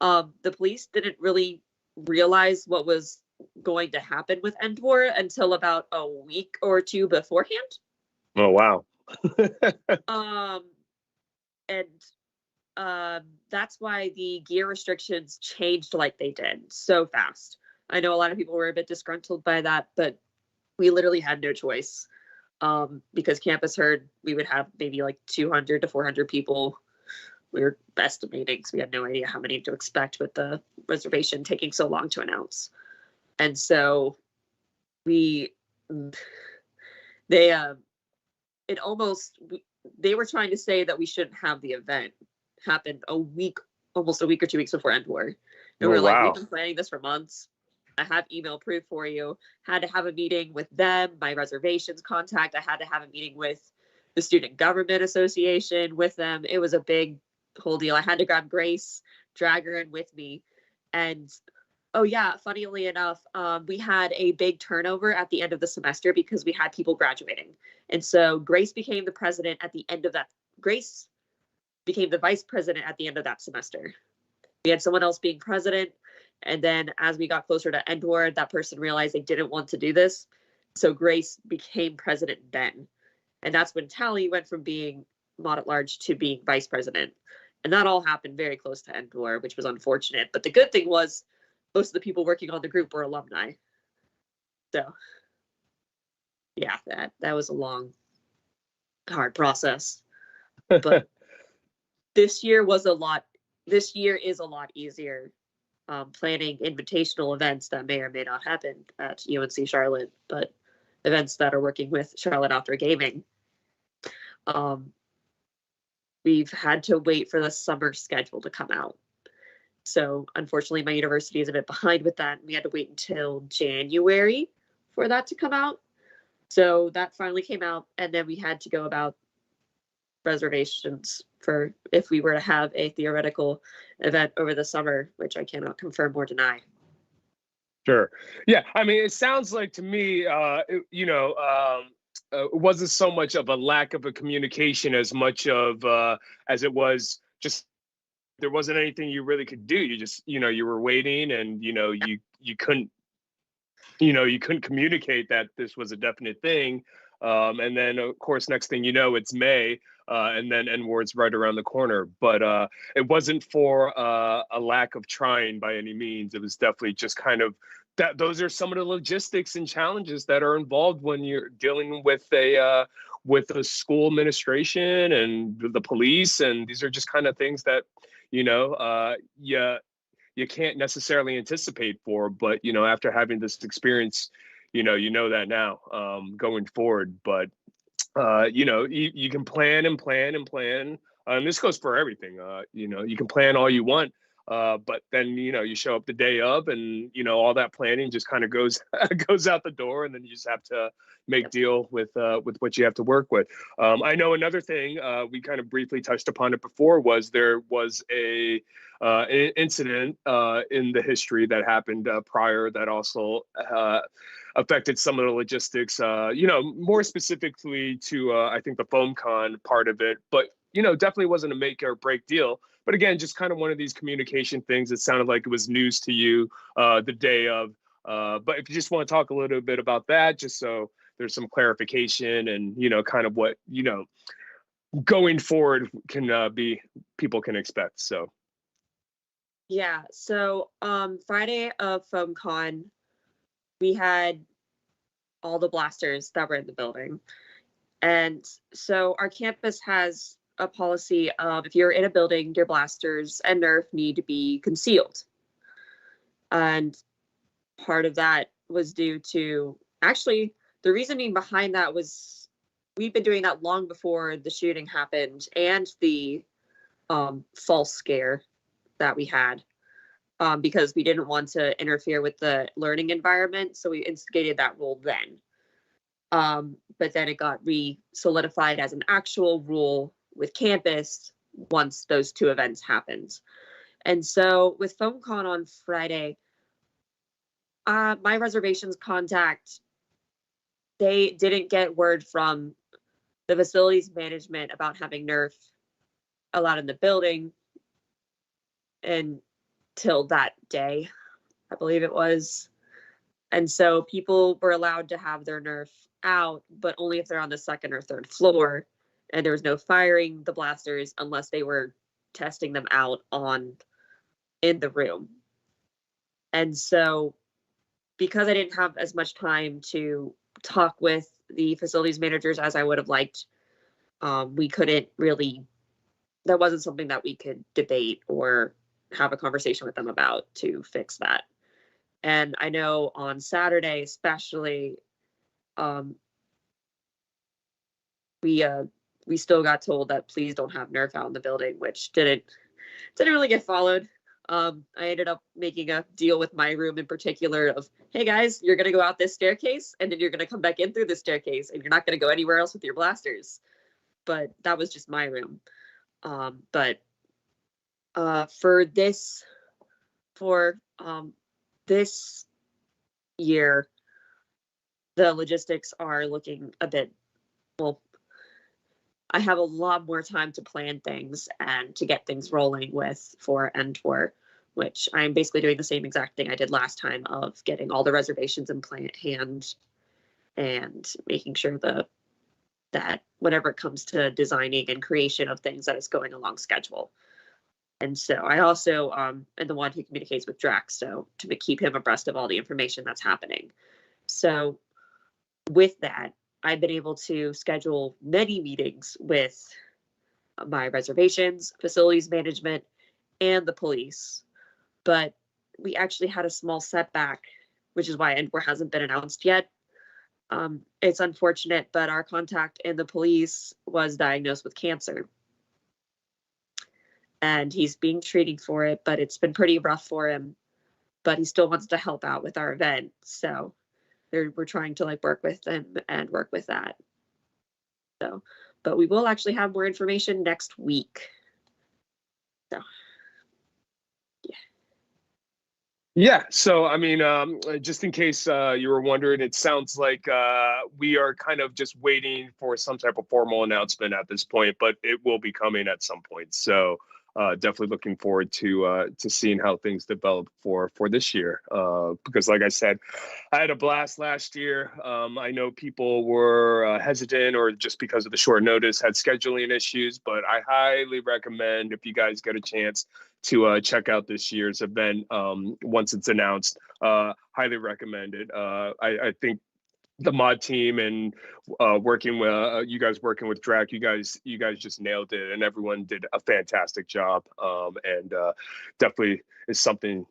the police didn't really realize what was going to happen with EndWar until about a week or 2 beforehand. Oh, wow. That's why the gear restrictions changed like they did so fast. I know a lot of people were a bit disgruntled by that, but we literally had no choice because campus heard we would have maybe like 200 to 400 people. We were estimating because we had no idea how many to expect with the reservation taking so long to announce. And so we they it almost they were trying to say that we shouldn't have the event happen almost a week or 2 weeks before End War. And we're like, wow. we've been planning this for months. I have email proof for you. Had to have a meeting with them, my reservations contact. I had to have a meeting with the Student Government Association with them. It was a big whole deal. I had to grab Grace, drag her in with me. And oh yeah, funnily enough, we had a big turnover at the end of the semester because we had people graduating. And so Grace became the president at the end of that. Grace became the vice president at the end of that semester. We had someone else being president. And then as we got closer to End War, that person realized they didn't want to do this. So Grace became president then. And that's when Tally went from being mod at large to being vice president. And that all happened very close to End War, which was unfortunate. But the good thing was most of the people working on the group were alumni. So yeah, that was a long, hard process. But this year is a lot easier. Planning invitational events that may or may not happen at UNC Charlotte, but events that are working with Charlotte Outdoor Gaming. We've had to wait for the summer schedule to come out. So unfortunately, my university is a bit behind with that. We had to wait until January for that to come out. So that finally came out, and then we had to go about reservations for if we were to have a theoretical event over the summer, which I cannot confirm or deny. Sure. Yeah. I mean, it sounds like to me, it wasn't so much of a lack of a communication as much of as it was just there wasn't anything you really could do. You just, you were waiting, and you couldn't communicate that this was a definite thing. And then, of course, next thing you know, it's May, and then N-word's right around the corner. But it wasn't for a lack of trying by any means. It was definitely just kind of that. Those are some of the logistics and challenges that are involved when you're dealing with a school administration and the police. And these are just kind of things that, you can't necessarily anticipate for. But, after having this experience, you know that now going forward. But you can plan and plan and plan, and this goes for everything. You can plan all you want, but then you show up the day of, and all that planning just kind of goes goes out the door, and then you just have to make deal with what you have to work with. I know another thing, we kind of briefly touched upon it before, was there was an incident in the history that happened prior that also affected some of the logistics, more specifically to, I think, the FoamCon part of it, but, definitely wasn't a make or break deal. But again, just kind of one of these communication things. It sounded like it was news to you the day of. But if you just want to talk a little bit about that, just so there's some clarification and, kind of what, going forward can be, people can expect. So. Yeah. So Friday of FoamCon, we had all the blasters that were in the building. And so our campus has a policy of if you're in a building, your blasters and Nerf need to be concealed. And part of that was due to, actually, the reasoning behind that was we've been doing that long before the shooting happened and the false scare that we had. Because we didn't want to interfere with the learning environment. So we instigated that rule then. But then it got re-solidified as an actual rule with campus once those two events happened. And so with FoamCon on Friday, my reservations contact, they didn't get word from the facilities management about having Nerf allowed in the building until that day, I believe it was. And so people were allowed to have their Nerf out, but only if they're on the second or third floor. And there was no firing the blasters unless they were testing them out in the room. And so because I didn't have as much time to talk with the facilities managers as I would have liked, we couldn't really, that wasn't something that we could debate or have a conversation with them about to fix that. And I know on Saturday, especially, we still got told that please don't have Nerf out in the building, which didn't really get followed. I ended up making a deal with my room in particular of, hey guys, you're gonna go out this staircase and then you're gonna come back in through the staircase and you're not gonna go anywhere else with your blasters. But that was just my room. But for this year, the logistics are looking a bit, well, I have a lot more time to plan things and to get things rolling with for End Tour, which I'm basically doing the same exact thing I did last time of getting all the reservations in hand and making sure that whenever it comes to designing and creation of things, that it's going along schedule. And so I also am the one who communicates with Drax, so to keep him abreast of all the information that's happening. So with that, I've been able to schedule many meetings with my reservations, facilities management, and the police. But we actually had a small setback, which is why Endwar hasn't been announced yet. It's unfortunate, but our contact in the police was diagnosed with cancer. And he's being treated for it, but it's been pretty rough for him. But he still wants to help out with our event. So we're trying to work with them and work with that. So, but we will actually have more information next week. So, yeah. Yeah. So, I mean, just in case you were wondering, it sounds like we are kind of just waiting for some type of formal announcement at this point, but it will be coming at some point. So, definitely looking forward to seeing how things develop for this year. Because, like I said, I had a blast last year. I know people were hesitant or just because of the short notice had scheduling issues, but I highly recommend if you guys get a chance to check out this year's event once it's announced. Highly recommend it. I think the mod team and working with you guys working with Drac, you guys just nailed it, and everyone did a fantastic job. And definitely is something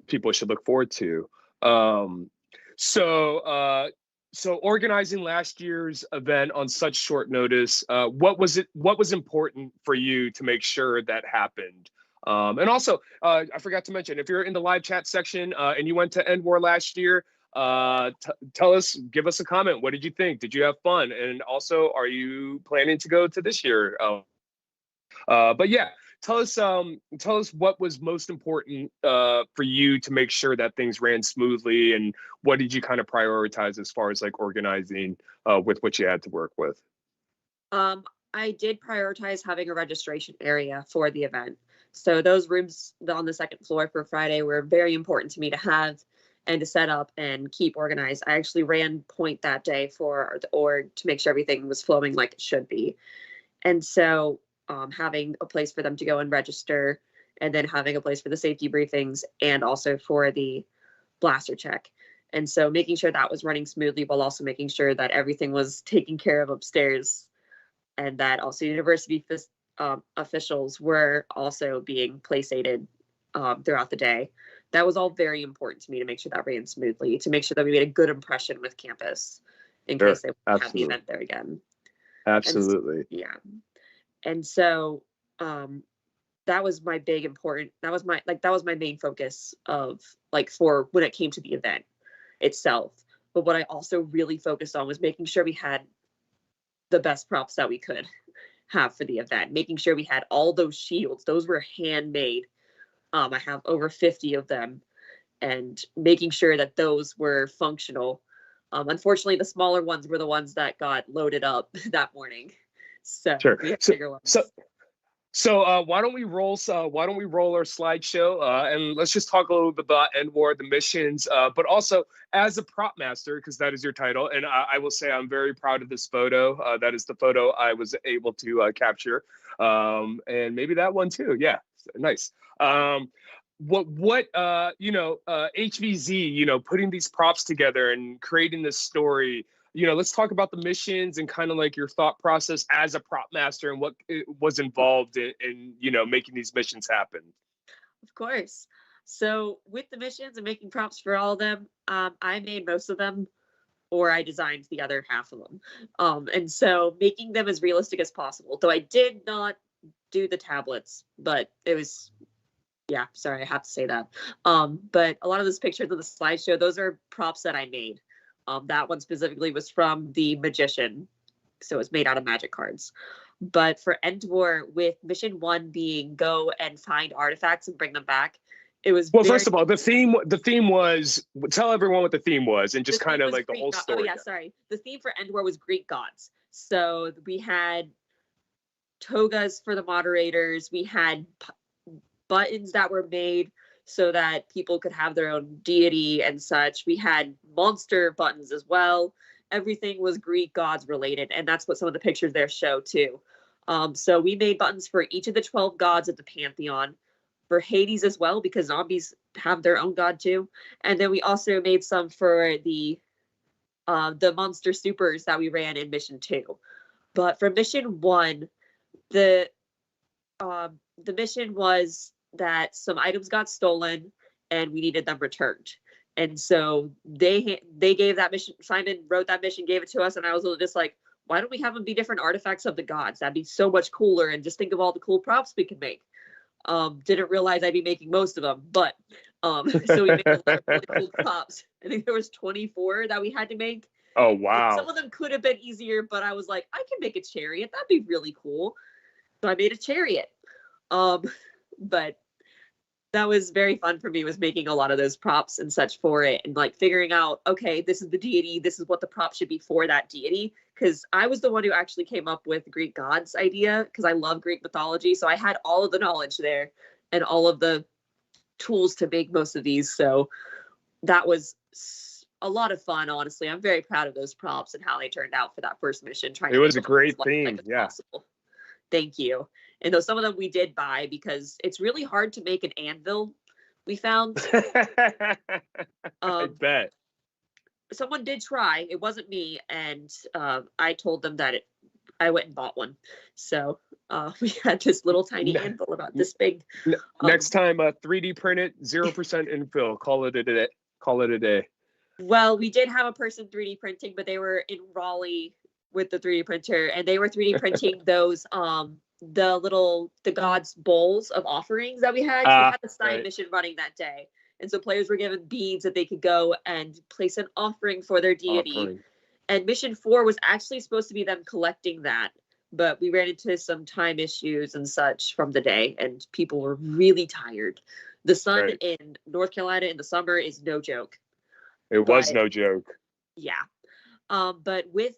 people should look forward to. So organizing last year's event on such short notice, what was important for you to make sure that happened? And also, I forgot to mention, if you're in the live chat section and you went to End War last year, tell us, give us a comment. What did you think? Did you have fun? And also, are you planning to go to this year? But yeah, tell us what was most important for you to make sure that things ran smoothly, and what did you kind of prioritize as far as organizing with what you had to work with? I did prioritize having a registration area for the event. So those rooms on the second floor for Friday were very important to me to have and to set up and keep organized. I actually ran point that day for the org to make sure everything was flowing like it should be. And so having a place for them to go and register, and then having a place for the safety briefings and also for the blaster check. And so making sure that was running smoothly while also making sure that everything was taken care of upstairs, and that also university officials were also being placated throughout the day. That was all very important to me to make sure that ran smoothly, to make sure that we made a good impression with campus in case they would have the event there again. Absolutely. And so that was my that was my main focus of for when it came to the event itself. But what I also really focused on was making sure we had the best props that we could have for the event, making sure we had all those shields. Those were handmade. I have over 50 of them, and making sure that those were functional. Unfortunately, the smaller ones were the ones that got loaded up that morning. So sure. We have bigger ones. So why don't we roll our slideshow and let's just talk a little bit about End War, the missions, but also as a prop master, because that is your title. And I will say I'm very proud of this photo. That is the photo I was able to capture. And maybe that one too. Yeah, nice. HVZ, putting these props together and creating this story. Let's talk about the missions and kind of your thought process as a prop master and what was involved in making these missions happen. Of course. So with the missions and making props for all of them, I made most of them, or I designed the other half of them. And so making them as realistic as possible. Though I did not do the tablets, but it was, yeah, sorry, I have to say that. But a lot of those pictures of the slideshow, those are props that I made. That one specifically was from the Magician, so it's made out of magic cards. But for End War, with mission 1 being go and find artifacts and bring them back, it was Well, first of all, the theme was, tell everyone what the theme was and just the theme kind of was like the Greek whole god- story. Oh yeah, sorry. The theme for End War was Greek gods. So we had togas for the moderators. We had buttons that were made so that people could have their own deity and such. We had monster buttons as well. Everything was Greek gods related, and that's what some of the pictures there show too. So we made buttons for each of the 12 gods of the Pantheon, for Hades as well, because zombies have their own god too. And then we also made some for the monster supers that we ran in mission 2. But for mission 1, the mission was that some items got stolen and we needed them returned. And so they gave that mission. Simon wrote that mission, gave it to us, and I was just like, why don't we have them be different artifacts of the gods? That'd be so much cooler. And just think of all the cool props we could make. Didn't realize I'd be making most of them, but so we made a lot of really cool props. I think there was 24 that we had to make. Oh, wow. Some of them could have been easier, but I was like, I can make a chariot. That'd be really cool. So I made a chariot. But that was very fun for me, was making a lot of those props and such for it, and like figuring out, okay, this is the deity, this is what the prop should be for that deity. Because I was the one who actually came up with Greek gods idea, because I love Greek mythology. So I had all of the knowledge there and all of the tools to make most of these. So that was a lot of fun, honestly. I'm very proud of those props and how they turned out for that first mission. It was a great theme. Yeah. Possible. Thank you. And though some of them we did buy, because it's really hard to make an anvil, we found. I bet. Someone did try. It wasn't me. And I told them that I went and bought one. So we had this little tiny anvil about this big. Next time, 3D print it, 0% infill. Call it a day. Well, we did have a person 3D printing, but they were in Raleigh with the 3D printer, and they were 3D printing those the gods bowls of offerings that we had. We had the side mission running that day, and so players were given beads that they could go and place an offering for their deity. And mission 4 was actually supposed to be them collecting that, but we ran into some time issues and such from the day, and people were really tired. The sun in North Carolina in the summer is no joke. It was no joke. Yeah. But with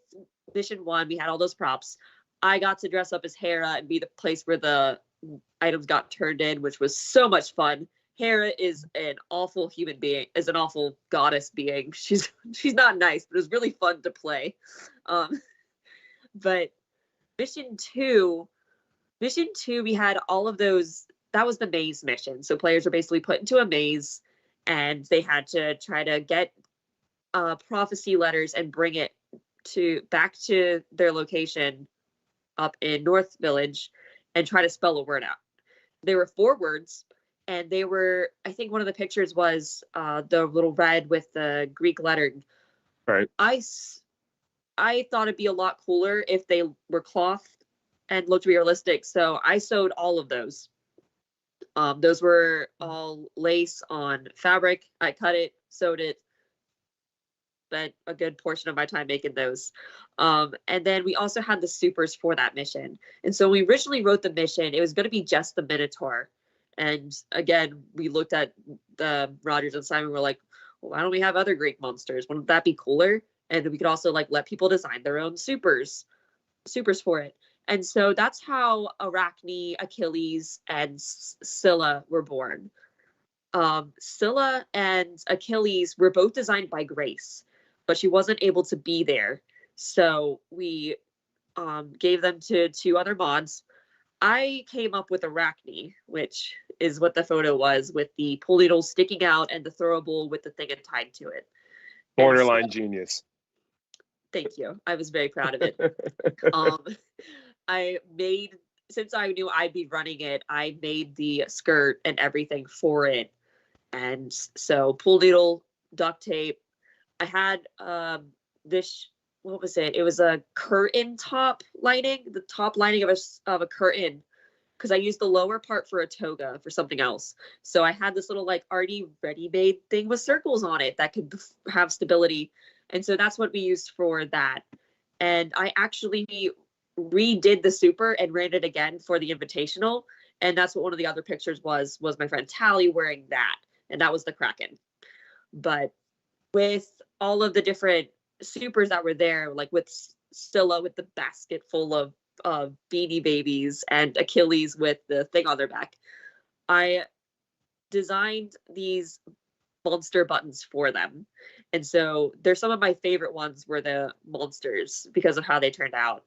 mission 1, we had all those props. I got to dress up as Hera and be the place where the items got turned in, which was so much fun. Hera is an awful human being, is an awful goddess being. She's not nice, but it was really fun to play. But mission 2, we had all of those. That was the maze mission. So players were basically put into a maze, and they had to try to get prophecy letters and bring it back to their location up in North Village and try to spell a word out. There were 4 words, and they were, I think one of the pictures was the little red with the Greek lettering. Right. I thought it'd be a lot cooler if they were cloth and looked realistic, so I sewed all of those. Those were all lace on fabric. I cut it, sewed it, spent a good portion of my time making those. And then we also had the supers for that mission. And so we originally wrote the mission, it was going to be just the Minotaur. And again, we looked at the Rogers and Simon, were like, well, why don't we have other Greek monsters? Wouldn't that be cooler? And we could also like let people design their own supers for it. And so that's how Arachne, Achilles, and Scylla were born. Scylla and Achilles were both designed by Grace, but she wasn't able to be there. So we gave them to 2 other mods. I came up with Arachne, which is what the photo was, with the pull needle sticking out and the throwable with the thing tied to it. Borderline genius. Thank you. I was very proud of it. Since I knew I'd be running it, I made the skirt and everything for it. And so pool noodle, duct tape. I had this, what was it? It was a curtain top lining, the top lining of a curtain, because I used the lower part for a toga for something else. So I had this little like already ready-made thing with circles on it that could have stability. And so that's what we used for that. And I actually redid the super and ran it again for the invitational. And that's what one of the other pictures was my friend Tally wearing that. And that was the Kraken. But with all of the different supers that were there, like with Scylla with the basket full of Beanie Babies and Achilles with the thing on their back, I designed these monster buttons for them. And so they're some of my favorite ones were the monsters because of how they turned out.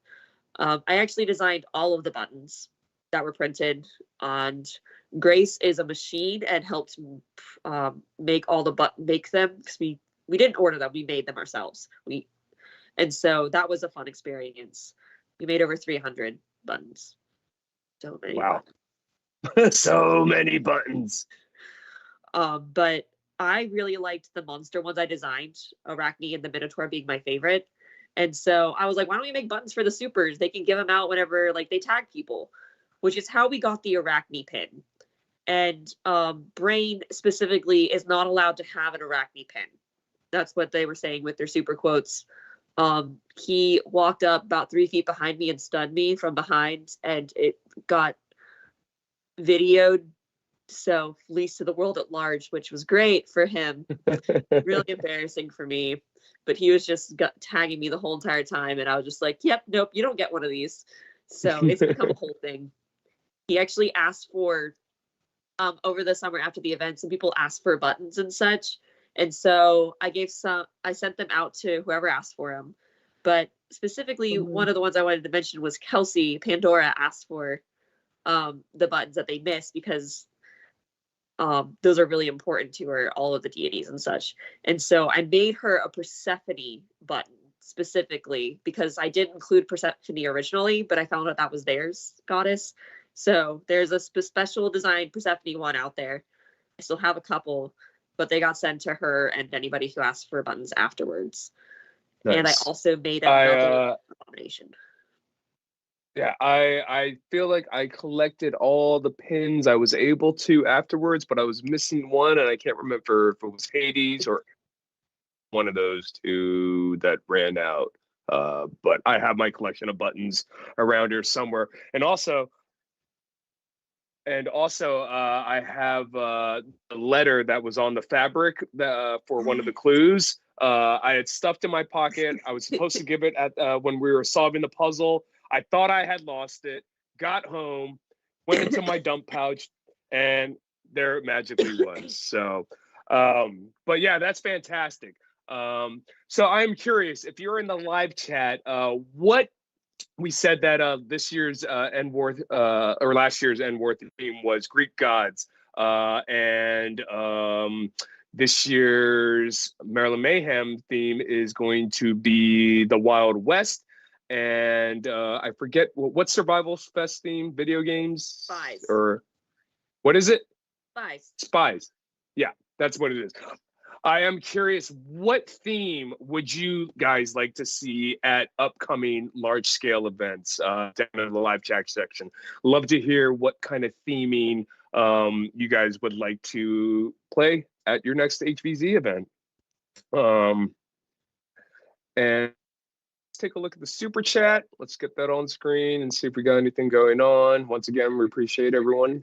I actually designed all of the buttons that were printed, and Grace is a machine and helped make all the make them, because we didn't order them, we made them ourselves. And so that was a fun experience. We made over 300 buttons. So many. Wow. So many buttons. But I really liked the monster ones I designed, Arachne and the Minotaur being my favorite. And so I was like, why don't we make buttons for the supers? They can give them out whenever like they tag people, which is how we got the Arachne pin. And Brain specifically is not allowed to have an Arachne pin. That's what they were saying with their super quotes. He walked up about 3 feet behind me and stunned me from behind, and it got videoed, so released to the world at large, which was great for him. Really embarrassing for me, but he was just tagging me the whole entire time, and I was just like, yep, nope, you don't get one of these. So it's become a whole thing. He actually asked for over the summer after the event, some people asked for buttons and such. And so I sent them out to whoever asked for them. But specifically, one of the ones I wanted to mention was Kelsey. Pandora asked for the buttons that they missed because those are really important to her, all of the deities and such. And so I made her a Persephone button specifically because I did include Persephone originally, but I found out that was theirs goddess. So there's a special designed Persephone one out there. I still have a couple, but they got sent to her and anybody who asked for buttons afterwards. Nice. And I also made another combination. Yeah, I feel like I collected all the pins I was able to afterwards, but I was missing one, and I can't remember if it was Hades or one of those two that ran out. But I have my collection of buttons around here somewhere, and also I have the letter that was on the fabric for one of the clues. I had stuffed in my pocket. I was supposed to give it at when we were solving the puzzle. I thought I had lost it, got home, went into my dump pouch, and there it magically was. So, but yeah, that's fantastic. So I'm curious, if you're in the live chat, what we said that this year's Enworth or last year's Enworth theme was Greek gods, and this year's Maryland Mayhem theme is going to be the Wild West. And I forget what's Survival Fest theme, video games? Spies. Or what is it? Spies. Spies. Yeah, that's what it is. I am curious, what theme would you guys like to see at upcoming large-scale events down in the live chat section? Love to hear what kind of theming you guys would like to play at your next HVZ event. And take a look at the super chat. Let's get that on screen and see if we got anything going on. Once again, we appreciate everyone.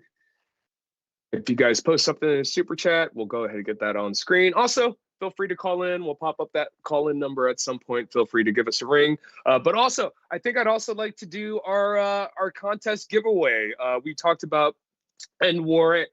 If you guys post something in the super chat, we'll go ahead and get that on screen. Also, feel free to call in. We'll pop up that call-in number at some point. Feel free to give us a ring. But also, I think I'd also like to do our contest giveaway. We talked about Enwar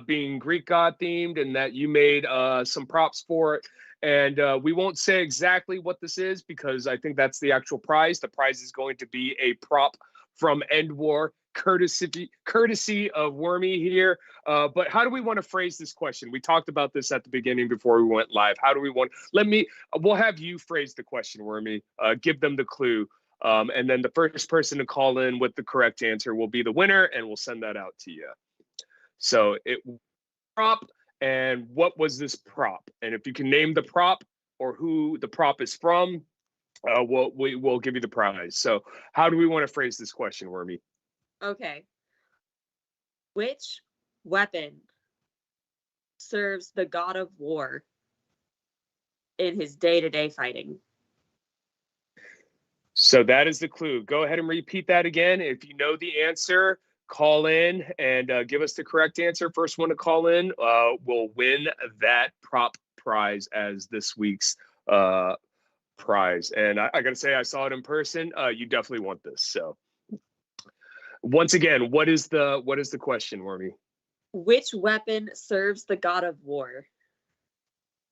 being Greek god themed, and that you made some props for it. And we won't say exactly what this is because I think that's the actual prize. The prize is going to be a prop from Enwar, courtesy of Werme here. But how do we want to phrase this question? We talked about this at the beginning before we went live. How do we want? We'll have you phrase the question, Werme. Give them the clue. And then the first person to call in with the correct answer will be the winner, and we'll send that out to you. So it prop, And what was this prop? And if you can name the prop or who the prop is from, we'll give you the prize. So how do we want to phrase this question, Wormy? Okay. Which weapon serves the god of war in his day-to-day fighting? So that is the clue. Go ahead and repeat that again. If you know the answer, call in and give us the correct answer. First one to call in will win that prop prize as this week's prize. And I got to say, I saw it in person. You definitely want this. So once again, what is the question, Wormy? Which weapon serves the god of war?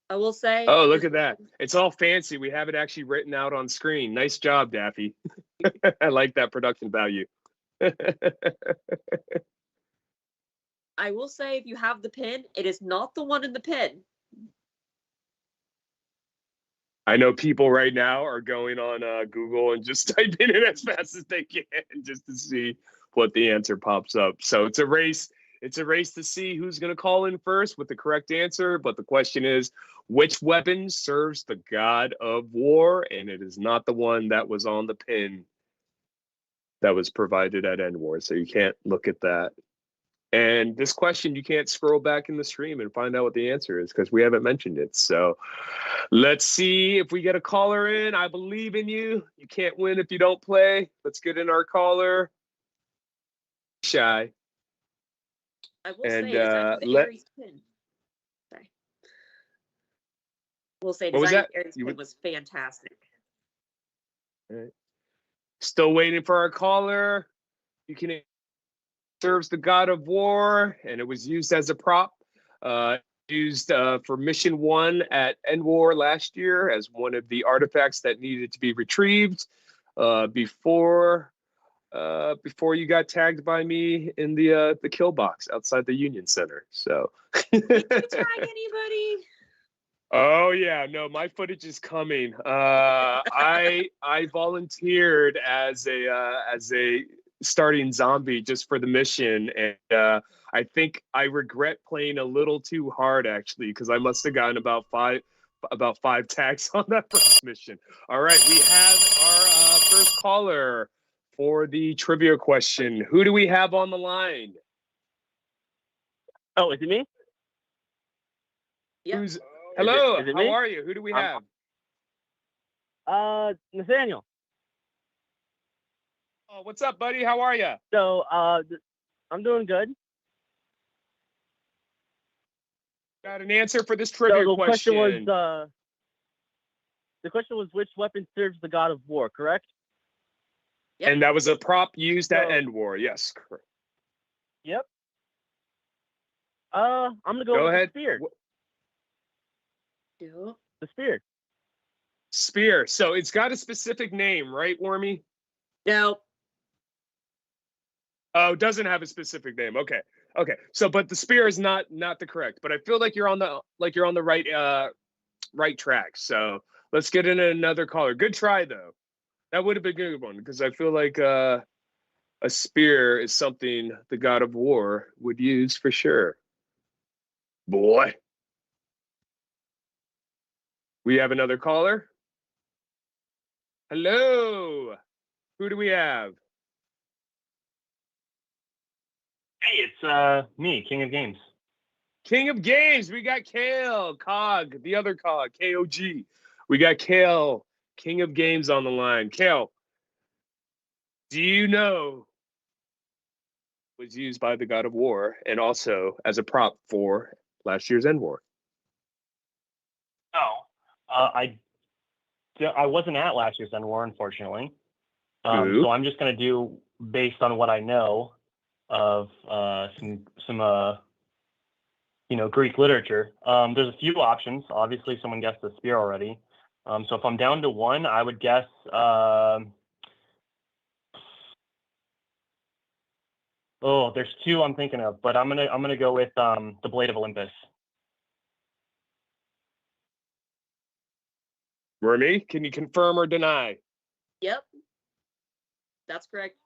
I will say. Oh, look at that. It's all fancy. We have it actually written out on screen. Nice job, Daffy. I like that production value. I will say, if you have the pin, it is not the one in the pin. I know people right now are going on Google and just typing it as fast as they can just to see what the answer pops up. So it's a race. It's a race to see who's going to call in first with the correct answer. But the question is, which weapon serves the god of war? And it is not the one that was on the pin that was provided at End War. So you can't look at that. And this question, you can't scroll back in the stream and find out what the answer is because we haven't mentioned it. So let's see if we get a caller in. I believe in you. You can't win if you don't play. Let's get in our caller. Shy. I will say it's actually the Ares pin. Sorry. We'll say designing Ares pin was fantastic. All right. Still waiting for our caller. You can serves the god of war, and it was used as a prop. Used for Mission 1 at End War last year as one of the artifacts that needed to be retrieved before you got tagged by me in the kill box outside the Union Center. So did you tag anybody? Oh yeah, no, my footage is coming. I volunteered as a starting zombie just for the mission, and I think I regret playing a little too hard actually because I must have gotten about five tags on that first mission. All right, we have our first caller for the trivia question. Who do we have on the line? Oh, is it me? Yeah. Hello, is it how me? are you? Who do we have? Nathaniel. Oh, what's up, buddy? How are you? So, I'm doing good. Got an answer for this trivia question. The question was which weapon serves the god of war, correct? Yep. And that was a prop used at End War. Yes, correct. Yep. I'm gonna go with ahead. the spear. Yep. The spear. Spear. So it's got a specific name, right, Wormy? No. Oh, it doesn't have a specific name. Okay. So, but the spear is not the correct. But I feel like you're on the right track. So let's get in another caller. Good try though. That would have been a good one because I feel like a spear is something the god of war would use for sure. Boy. We have another caller. Hello. Who do we have? Hey, it's me, King of Games. King of Games. We got Kale, Cog, the other Cog, KOG. We got Kale, King of Games on the line. Kale, do you know was used by the god of war and also as a prop for last year's End War? I wasn't at last year's End War, unfortunately. So I'm just gonna do based on what I know of some Greek literature. There's a few options. Obviously, someone guessed the spear already. So if I'm down to one, I would guess. There's two I'm thinking of, but I'm gonna go with the Blade of Olympus. Wormy, can you confirm or deny? Yep. That's correct.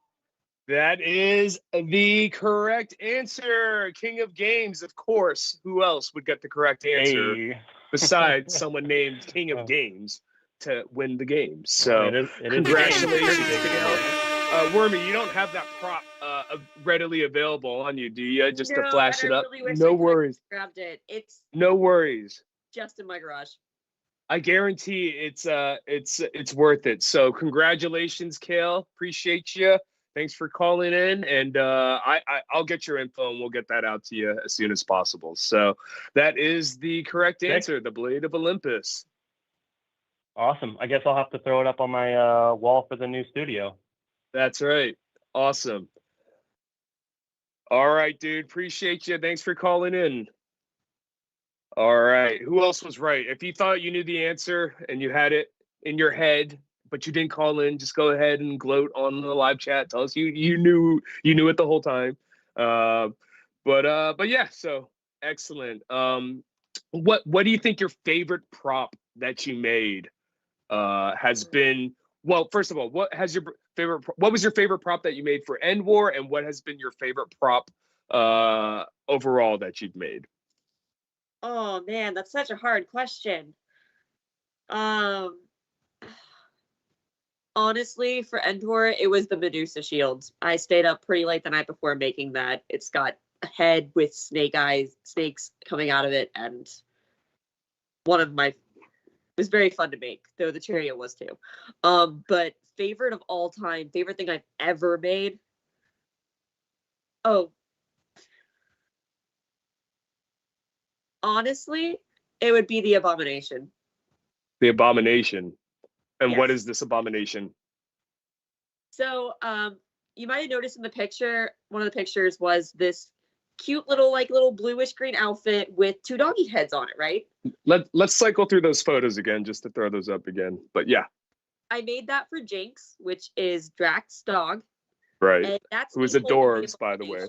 That is the correct answer. King of Games, of course. Who else would get the correct answer Hey. besides someone named King of Games to win the game? So it is congratulations, big, Kale. Wormy, you don't have that prop readily available on you, do you? Just to No, flash and it I up. really wish No I could have worries. grabbed it. It's No worries. just in my garage. I guarantee it's worth it. So congratulations, Kale. Appreciate you. Thanks for calling in, and I'll get your info and we'll get that out to you as soon as possible. So that is the correct answer, the Blade of Olympus. Awesome. I guess I'll have to throw it up on my wall for the new studio. That's right. Awesome. All right, dude. Appreciate you. Thanks for calling in. All right. Who else was right? If you thought you knew the answer and you had it in your head, but you didn't call in, just go ahead and gloat on the live chat. Tell us you knew it the whole time. But yeah. So excellent. What do you think your favorite prop that you made has been? Well, first of all, what was your favorite prop that you made for End War, and what has been your favorite prop overall that you've made? Oh man, that's such a hard question. Honestly, for Endor, it was the Medusa shield. I stayed up pretty late the night before making that. It's got a head with snakes coming out of it, and it was very fun to make, though the chariot was too. But favorite of all time, favorite thing I've ever made. Oh, honestly, it would be the Abomination. The Abomination. And Yes. what is this Abomination? So, you might have noticed in the picture, one of the pictures was this cute little bluish green outfit with two doggy heads on it, right? Let's cycle through those photos again just to throw those up again. But yeah. I made that for Jinx, which is Drax's dog. Right. And that's Who is me holding adorbs, by the way.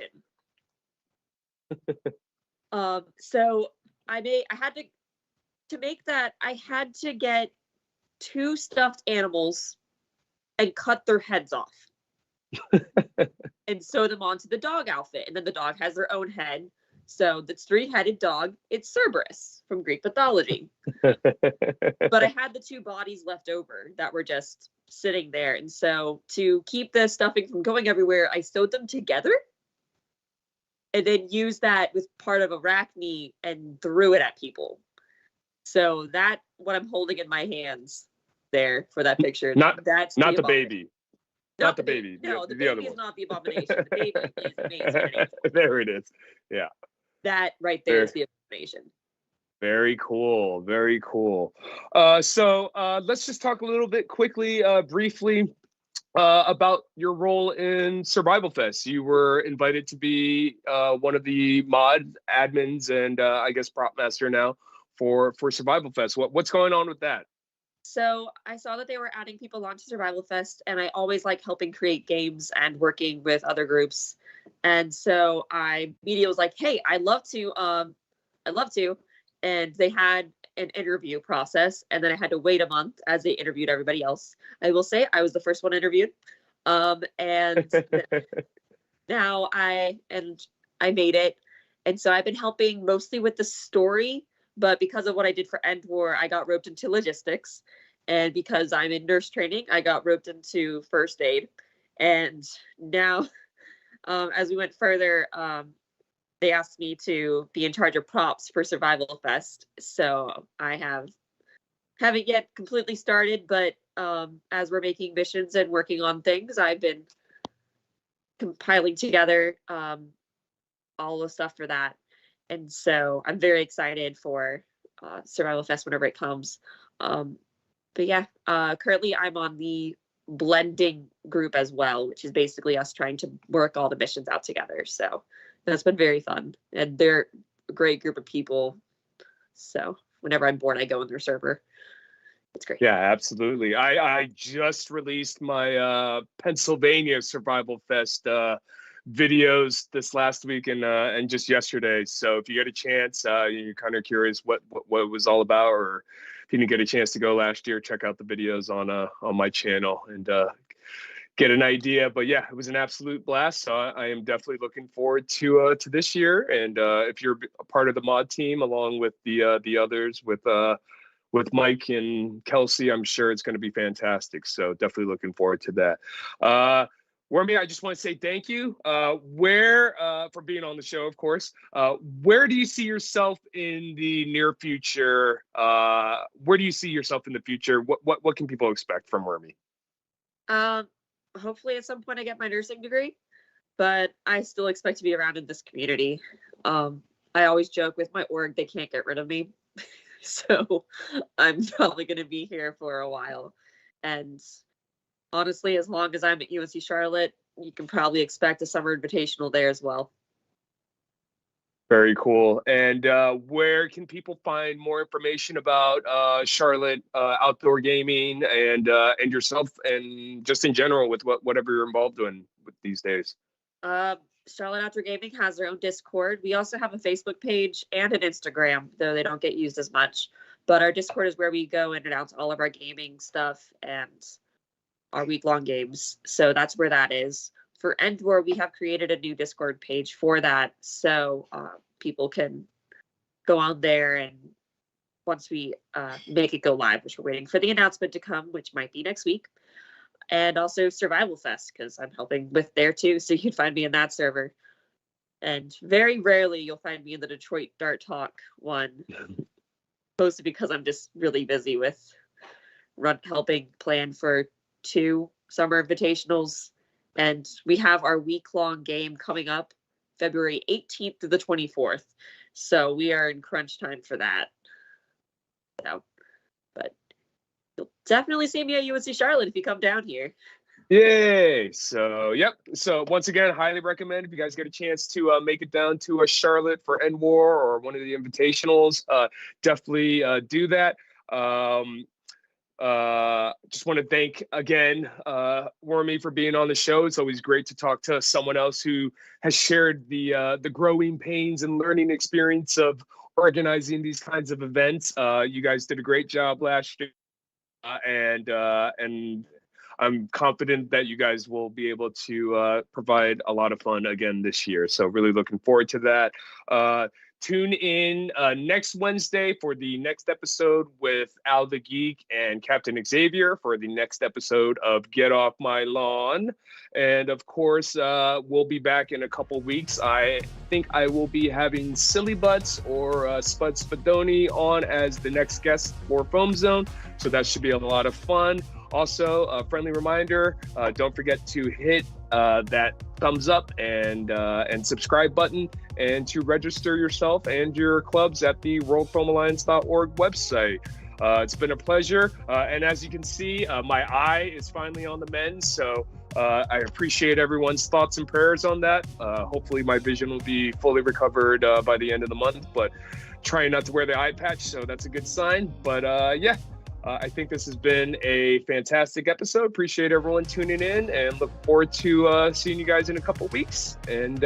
So I had to make that, I had to get two stuffed animals and cut their heads off and sew them onto the dog outfit. And then the dog has their own head. So that's three-headed dog. It's Cerberus from Greek mythology. But I had the two bodies left over that were just sitting there. And so to keep the stuffing from going everywhere, I sewed them together and then used that with part of Arachne and threw it at people. So that what I'm holding in my hands there for that picture. That's not the baby. Not the baby. No, the other baby is one. not the Abomination. The baby is amazing. There it is. Yeah. That right there is the Abomination. Very cool. Very cool. So let's just talk a little bit quickly, briefly, about your role in Survival Fest. You were invited to be one of the mod admins and I guess prop master now for Survival Fest. What's going on with that? So I saw that they were adding people onto Survival Fest, and I always like helping create games and working with other groups. And so I immediately was like, hey, I'd love to. And they had an interview process, and then I had to wait a month as they interviewed everybody else. I will say I was the first one interviewed. And now I made it. And so I've been helping mostly with the story, but because of what I did for End War, I got roped into logistics. And because I'm in nurse training, I got roped into first aid. And now, as we went further, they asked me to be in charge of props for Survival Fest. So I haven't yet completely started, but as we're making missions and working on things, I've been compiling together all the stuff for that. And so I'm very excited for Survival Fest whenever it comes. But yeah, currently I'm on the blending group as well, which is basically us trying to work all the missions out together. So that's been very fun. And they're a great group of people. So whenever I'm bored, I go in their server. It's great. Yeah, absolutely. I just released my Pennsylvania Survival Fest videos this last week and just yesterday. So if you get a chance, you're kind of curious what it was all about, or if you didn't get a chance to go last year, check out the videos on my channel and get an idea. But yeah, it was an absolute blast. So I am definitely looking forward to this year. And if you're a part of the mod team, along with the others, with Mike and Kelsey, I'm sure it's going to be fantastic. So definitely looking forward to that. Werme, I just want to say thank you. For being on the show, of course. Where do you see yourself in the near future? Where do you see yourself in the future? What can people expect from Werme? Hopefully at some point I get my nursing degree, but I still expect to be around in this community. I always joke with my org, they can't get rid of me. So I'm probably going to be here for a while. And honestly, as long as I'm at UNC Charlotte, you can probably expect a summer invitational there as well. Very cool. And where can people find more information about Charlotte outdoor gaming and yourself, and just in general with whatever you're involved in with these days? Charlotte Outdoor Gaming has their own Discord. We also have a Facebook page and an Instagram, though they don't get used as much. But our Discord is where we go and announce all of our gaming stuff and our week-long games. So that's where that is. For Endwar, we have created a new Discord page for that. So people can go on there, and once we make it go live, which we're waiting for the announcement to come, which might be next week. And also Survival Fest, because I'm helping with there too. So you can find me in that server. And very rarely you'll find me in the Detroit Dart Talk one, mostly because I'm just really busy with helping plan for 2 summer invitationals. And we have our week-long game coming up February 18th to the 24th. So we are in crunch time for that. So, but you'll definitely see me at UNC Charlotte if you come down here. Yay! So, yep. So once again, highly recommend if you guys get a chance to make it down to Charlotte for Endwar or one of the invitationals, definitely do that. Just want to thank again Werme for being on the show. It's always great to talk to someone else who has shared the growing pains and learning experience of organizing these kinds of events. You guys did a great job last year, and I'm confident that you guys will be able to provide a lot of fun again this year. So really looking forward to that. Tune in next Wednesday for the next episode with Al the Geek and Captain Xavier for the next episode of Get Off My Lawn. And of course, we'll be back in a couple weeks. I think I will be having Silly Butts or Spud Spadoni on as the next guest for Foam Zone. So that should be a lot of fun. Also, a friendly reminder, don't forget to hit that thumbs up and subscribe button, and to register yourself and your clubs at the worldfoamalliance.org website. It's been a pleasure. And as you can see, my eye is finally on the mend. So I appreciate everyone's thoughts and prayers on that. Hopefully my vision will be fully recovered by the end of the month, but trying not to wear the eye patch. So that's a good sign. But yeah. I think this has been a fantastic episode. Appreciate everyone tuning in, and look forward to seeing you guys in a couple weeks. And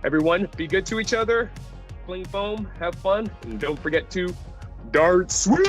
everyone, be good to each other, fling foam, have fun, and don't forget to Dart Sweep.